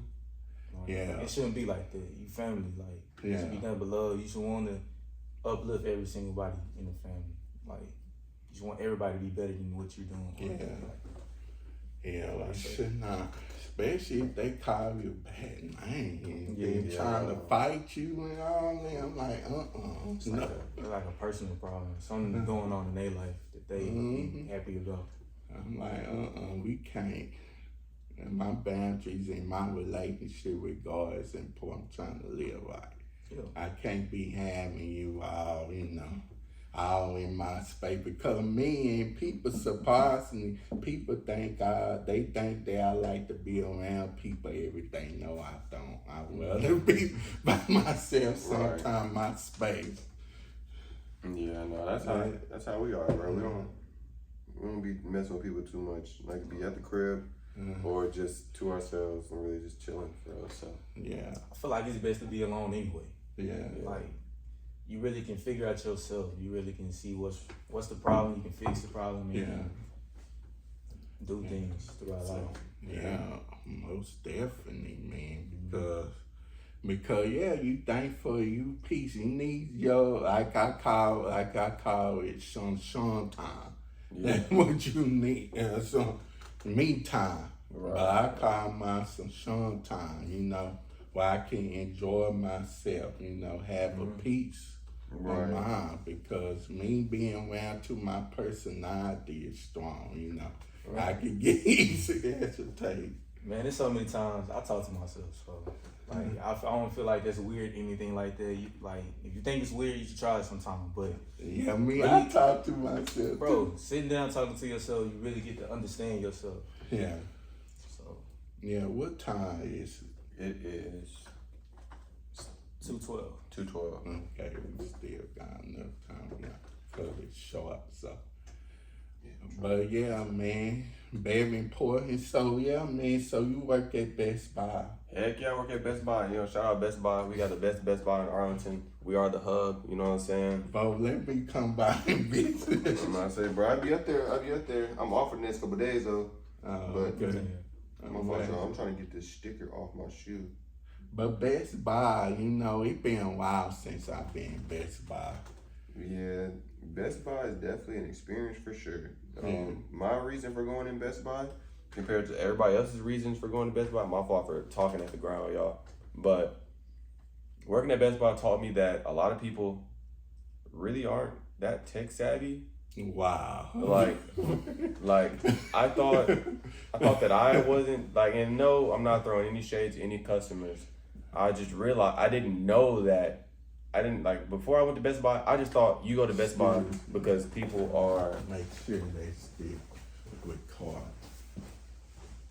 [SPEAKER 1] Yeah.
[SPEAKER 3] It shouldn't be like that. You family, like, you should be nothing but love. You should want to uplift every single body in the family. Like, you just want everybody to be better than what you're doing.
[SPEAKER 1] You should not. Especially if they call you a bad name and trying to fight you and all that. I'm like,
[SPEAKER 3] It's like a personal problem. Something going on in their life that they ain't happy about.
[SPEAKER 1] I'm like, we can't. And my boundaries and my relationship with God is important. I'm trying to live right.
[SPEAKER 3] Yeah.
[SPEAKER 1] I can't be having you all, all in my space, because me and people surprisingly, people think I like to be around people every day. No, I don't. I'd rather be by myself sometimes, my space.
[SPEAKER 2] Yeah, no, that's how we are, bro. We don't be messing with people too much. Like, be at the crib or just to ourselves and really just chilling for us. So
[SPEAKER 1] yeah,
[SPEAKER 3] I feel like it's best to be alone anyway.
[SPEAKER 1] Yeah,
[SPEAKER 3] like, you really can figure out yourself. You really can see what's the problem. You can fix the problem. And do things throughout life.
[SPEAKER 1] Yeah, most definitely, man. Because you thankful, you peace. You need your, like I call it some time. That's what you need. Some me time.
[SPEAKER 2] Right.
[SPEAKER 1] But I call mine some Shawn time. Where I can enjoy myself. Have a peace.
[SPEAKER 2] Right.
[SPEAKER 1] Mind, because me being around to my personality is strong, I can get easy to hesitate.
[SPEAKER 3] Man, there's so many times I talk to myself, so like I don't feel like that's weird, anything like that. If you think it's weird, you should try it sometime. But
[SPEAKER 1] I talk to myself,
[SPEAKER 3] bro. Sitting down talking to yourself, you really get to understand yourself.
[SPEAKER 1] Yeah.
[SPEAKER 3] So.
[SPEAKER 1] Yeah. What time is it?
[SPEAKER 2] It is
[SPEAKER 3] 2:12.
[SPEAKER 2] 2:12.
[SPEAKER 1] Okay, we still got enough time. We got to cut it short. So, but yeah, man. very important. So yeah, man. So you work at Best Buy.
[SPEAKER 2] Heck yeah, I work at Best Buy. You know, shout out Best Buy. We got the best Buy in Arlington. We are the hub. You know what I'm saying?
[SPEAKER 1] Bro, let me come by and visit.
[SPEAKER 2] I'm not saying, bro. I'll be up there. I'm off for the next couple of days though. But
[SPEAKER 1] good.
[SPEAKER 2] I'm trying to get this sticker off my shoe.
[SPEAKER 1] But Best Buy, you know, it been a while since I've been in Best Buy.
[SPEAKER 2] Yeah, Best Buy is definitely an experience for sure. My reason for going in Best Buy compared to everybody else's reasons for going to Best Buy, my fault for talking at the ground, y'all. But working at Best Buy taught me that a lot of people really aren't that tech savvy.
[SPEAKER 1] Wow.
[SPEAKER 2] Like I thought that I wasn't like, and no, I'm not throwing any shade to any customers. I just realized I didn't know that. I didn't like before I went to Best Buy. I just thought you go to Best Buy because people are.
[SPEAKER 1] Make sure they stick with card.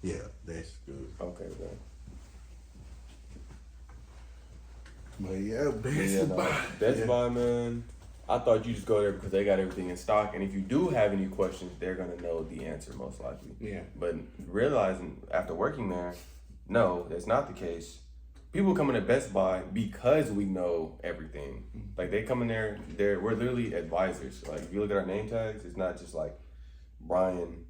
[SPEAKER 1] Yeah, that's good.
[SPEAKER 2] Okay, bro.
[SPEAKER 1] But yeah, Best Buy.
[SPEAKER 2] Best Buy, man. I thought you just go there because they got everything in stock, and if you do have any questions, they're gonna know the answer most likely.
[SPEAKER 1] Yeah.
[SPEAKER 2] But realizing after working there, no, that's not the case. People come in at Best Buy because we know everything. Like they come in there, we're literally advisors. Like if you look at our name tags, it's not just like Brian,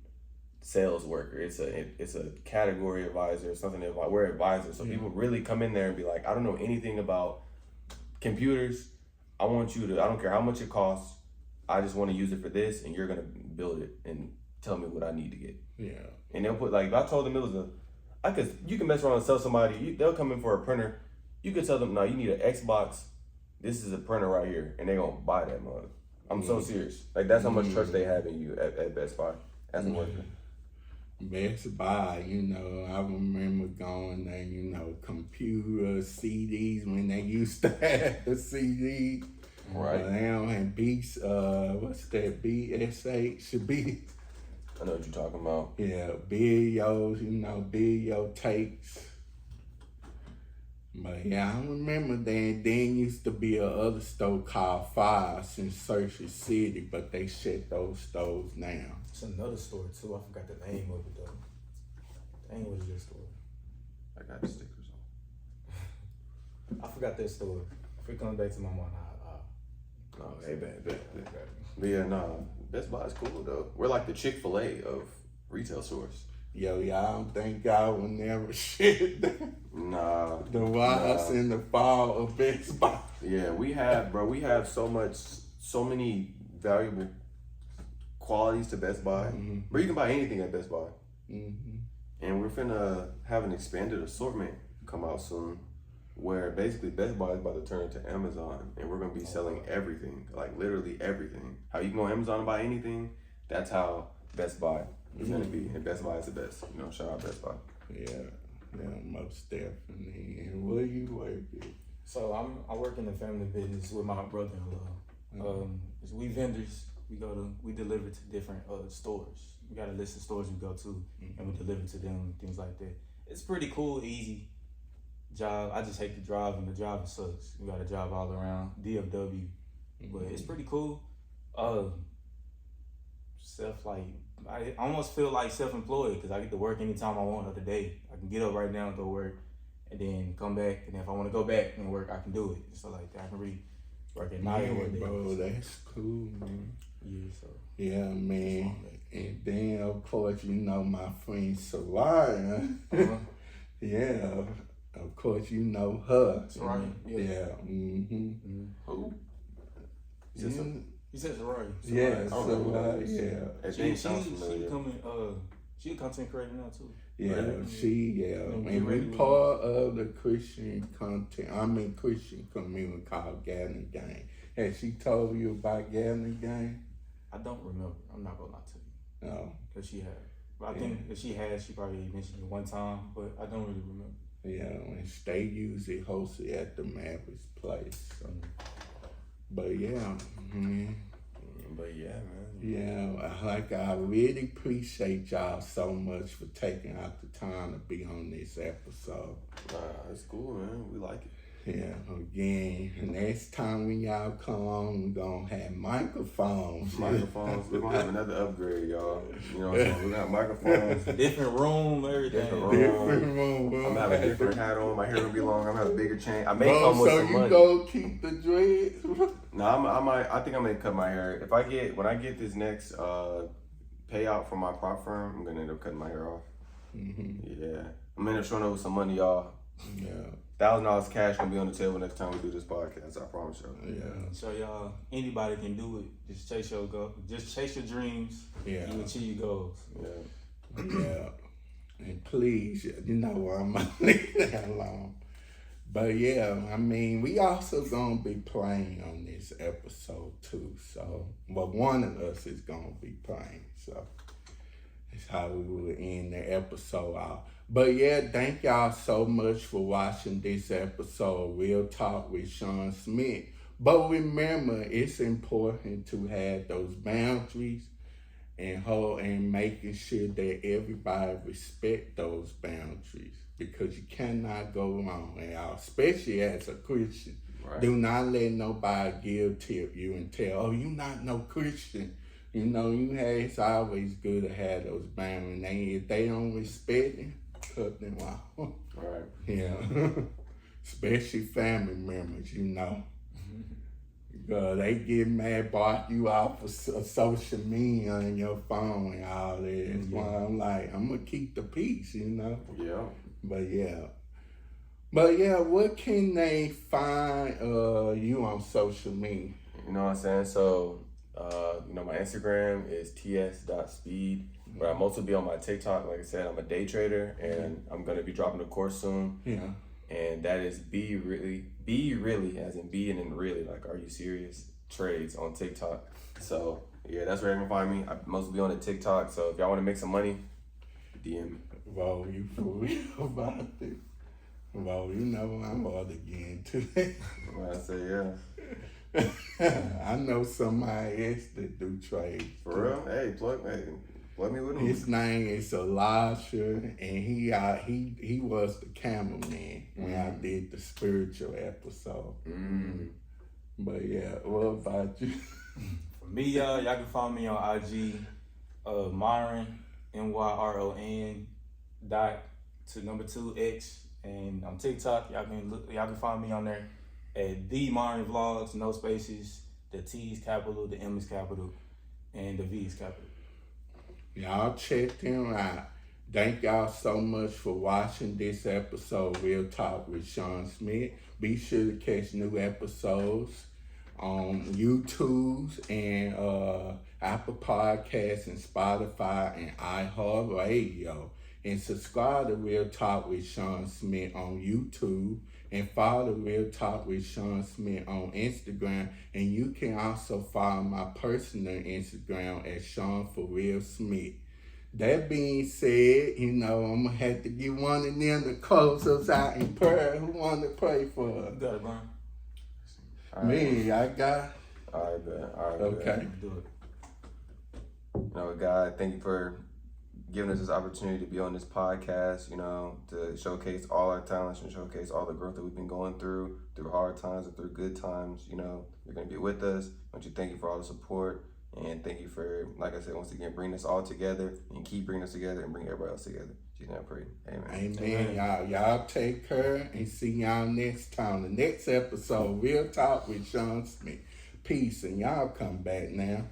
[SPEAKER 2] sales worker. It's a category advisor, something advisor. We're advisors. So people really come in there and be like, I don't know anything about computers. I want you to. I don't care how much it costs. I just want to use it for this, and you're gonna build it and tell me what I need to get.
[SPEAKER 1] Yeah.
[SPEAKER 2] And they'll put like if I told them it was you can mess around and sell somebody, they'll come in for a printer. You could tell them, no, you need an Xbox. This is a printer right here. And they're going to buy that mug. I'm so serious. Like, that's how much trust they have in you at Best Buy as a worker.
[SPEAKER 1] Best Buy, you know, I remember going there, you know, computers, CDs, when they used to have the CD.
[SPEAKER 2] Right.
[SPEAKER 1] They don't have beats, what's that, BSH?
[SPEAKER 2] I know what you're talking about.
[SPEAKER 1] Yeah, videos, you know, video tapes. But yeah, I remember then used to be a other store called Fives in Searcy City, but they shut those stores down.
[SPEAKER 3] It's another store too. I forgot the name of it though. Dang, what is this store?
[SPEAKER 2] I got the stickers on.
[SPEAKER 3] I forgot that store. If it comes back to my mind,
[SPEAKER 2] Oh, hey, bad. But yeah, nah, Best Buy is cool though. We're like the Chick-fil-A of retail stores.
[SPEAKER 1] Yo, y'all don't think y'all will never shit
[SPEAKER 2] Nah.
[SPEAKER 1] the rise in the fall of Best Buy.
[SPEAKER 2] Yeah, we have so many valuable qualities to Best Buy.
[SPEAKER 1] Mm-hmm.
[SPEAKER 2] But you can buy anything at Best Buy.
[SPEAKER 1] Mm-hmm.
[SPEAKER 2] And we're finna have an expanded assortment come out soon, where basically Best Buy is about to turn into Amazon, and we're gonna be selling everything, like literally everything. How you can go on Amazon and buy anything, that's how Best Buy is gonna be. And Best Buy is the best. You know, shout out Best Buy.
[SPEAKER 1] Yeah, most definitely. And where you work at?
[SPEAKER 3] So I work in the family business with my brother-in-law. We vendors. We deliver to different stores. We got a list of stores we go to, and we deliver to them, things like that. It's pretty cool, easy job. I just hate the driving. The driving sucks. We got to drive all around DFW, but it's pretty cool. I almost feel like self-employed because I get to work anytime I want of the day. I can get up right now and go work, and then come back. And if I want to go back and work, I can do it. So like that, I can really work at night or day.
[SPEAKER 1] Bro, that's cool, man.
[SPEAKER 3] Yeah, so.
[SPEAKER 1] Yeah, man. And then, of course, you know my friend Soraya. Yeah, of course, you know her.
[SPEAKER 3] Soraya,
[SPEAKER 1] yeah.
[SPEAKER 2] Who?
[SPEAKER 3] You said Soraya.
[SPEAKER 1] Yeah, Soraya, yeah.
[SPEAKER 3] She a content creator now too.
[SPEAKER 1] Yeah,
[SPEAKER 3] right?
[SPEAKER 1] And we part of the Christian community called Gathering Gang. Has she told you about Gathering Gang?
[SPEAKER 3] I don't remember. I'm not gonna lie to you.
[SPEAKER 1] No.
[SPEAKER 3] If she had. But I think if she has, she probably mentioned it one time, but I don't really remember.
[SPEAKER 1] Yeah, and they usually host it at the Mavericks place. So. But yeah,
[SPEAKER 2] But yeah, man.
[SPEAKER 1] Yeah, like I really appreciate y'all so much for taking out the time to be on this episode.
[SPEAKER 2] Nah, it's cool, man. We like it.
[SPEAKER 1] Yeah, again, next time when y'all come on, we're gonna have microphones.
[SPEAKER 2] Microphones. We're gonna have another upgrade, y'all. You know what I'm saying? We're gonna have microphones.
[SPEAKER 3] Different room, everything.
[SPEAKER 1] Different room, bro.
[SPEAKER 2] I'm gonna have a different hat on. My hair gonna be long. I'm gonna have a bigger chain. I may
[SPEAKER 1] Bro,
[SPEAKER 2] come with
[SPEAKER 1] so
[SPEAKER 2] some
[SPEAKER 1] you
[SPEAKER 2] money.
[SPEAKER 1] go keep the dreads?
[SPEAKER 2] No, I think I'm gonna cut my hair. When I get this next payout from my prop firm, I'm gonna end up cutting my hair off.
[SPEAKER 1] Mm-hmm.
[SPEAKER 2] Yeah, I'm gonna end up showing up with some money, y'all.
[SPEAKER 1] Yeah.
[SPEAKER 2] $1,000 cash gonna be on the table next time we do this podcast. I promise y'all.
[SPEAKER 1] Yeah.
[SPEAKER 3] So y'all, anybody can do it. Just chase your goal. Just chase your dreams.
[SPEAKER 1] Yeah.
[SPEAKER 3] You achieve your goals.
[SPEAKER 2] Yeah.
[SPEAKER 1] Yeah. And please, you know I'm gonna leave that alone. But yeah, I mean, we also gonna be playing on this episode too. So, well, one of us is gonna be playing. So that's how we will end the episode out. But yeah, thank y'all so much for watching this episode, Real Talk with Shawn Smith. But remember, it's important to have those boundaries and making sure that everybody respect those boundaries, because you cannot go wrong, and especially as a Christian.
[SPEAKER 2] Right.
[SPEAKER 1] Do not let nobody guilt trip you and tell, oh, you not no Christian. You know, it's always good to have those boundaries. And if they don't respect it, cut them off.
[SPEAKER 2] Right.
[SPEAKER 1] Yeah. Especially family members, you know. They get mad, block you off of social media on your phone and all that. That's why I'm like, I'm going to keep the peace, you know.
[SPEAKER 2] Yeah.
[SPEAKER 1] But yeah, what can they find you on social media?
[SPEAKER 2] You know what I'm saying? So, my Instagram is ts.speed, but I'm also be on my TikTok. Like I said, I'm a day trader, and I'm going to be dropping a course soon.
[SPEAKER 1] Yeah.
[SPEAKER 2] And that is be really, as in be and then really, like, are you serious? Trades on TikTok. So, yeah, that's where you can find me. I mostly be on the TikTok. So, if y'all want to make some money, DM me.
[SPEAKER 1] Well, you for real about it? Well, you know I'm all again today.
[SPEAKER 2] When I say yeah.
[SPEAKER 1] I know somebody else that do trades.
[SPEAKER 2] For real? Hey, plug me with him.
[SPEAKER 1] His name is Elisha, and he was the cameraman when I did the spiritual episode. But yeah, what about you?
[SPEAKER 3] For me, y'all can find me on IG, Myron, MYRON .2X, and on TikTok, y'all can find me on there at the Myron Vlogs, no spaces. The T is capital, the M is capital, and the V is capital.
[SPEAKER 1] Y'all check them out. Thank y'all so much for watching this episode, Real Talk with Shawn Smith. Be sure to catch new episodes on YouTube and Apple Podcasts and Spotify and iHeartRadio. And subscribe to Real Talk with Shawn Smith on YouTube, and follow Real Talk with Shawn Smith on Instagram. And you can also follow my personal Instagram at Shawn For Real Smith. That being said, I'm going to have to get one of them to close us out in prayer. Who want to pray for us?
[SPEAKER 3] You got it, Brian.
[SPEAKER 1] Me, I got.
[SPEAKER 2] All right, good.
[SPEAKER 1] Okay.
[SPEAKER 3] Do it.
[SPEAKER 2] God, thank you for giving us this opportunity to be on this podcast, to showcase all our talents and showcase all the growth that we've been going through hard times and through good times. You're going to be with us. I want you to thank you for all the support, and thank you for, like I said, once again, bringing us all together and keep bringing us together and bring everybody else together. Jesus, I pray. Amen.
[SPEAKER 1] Amen. Y'all take care and see y'all next time. The next episode, Real Talk with Shawn Smith. Peace, and y'all come back now.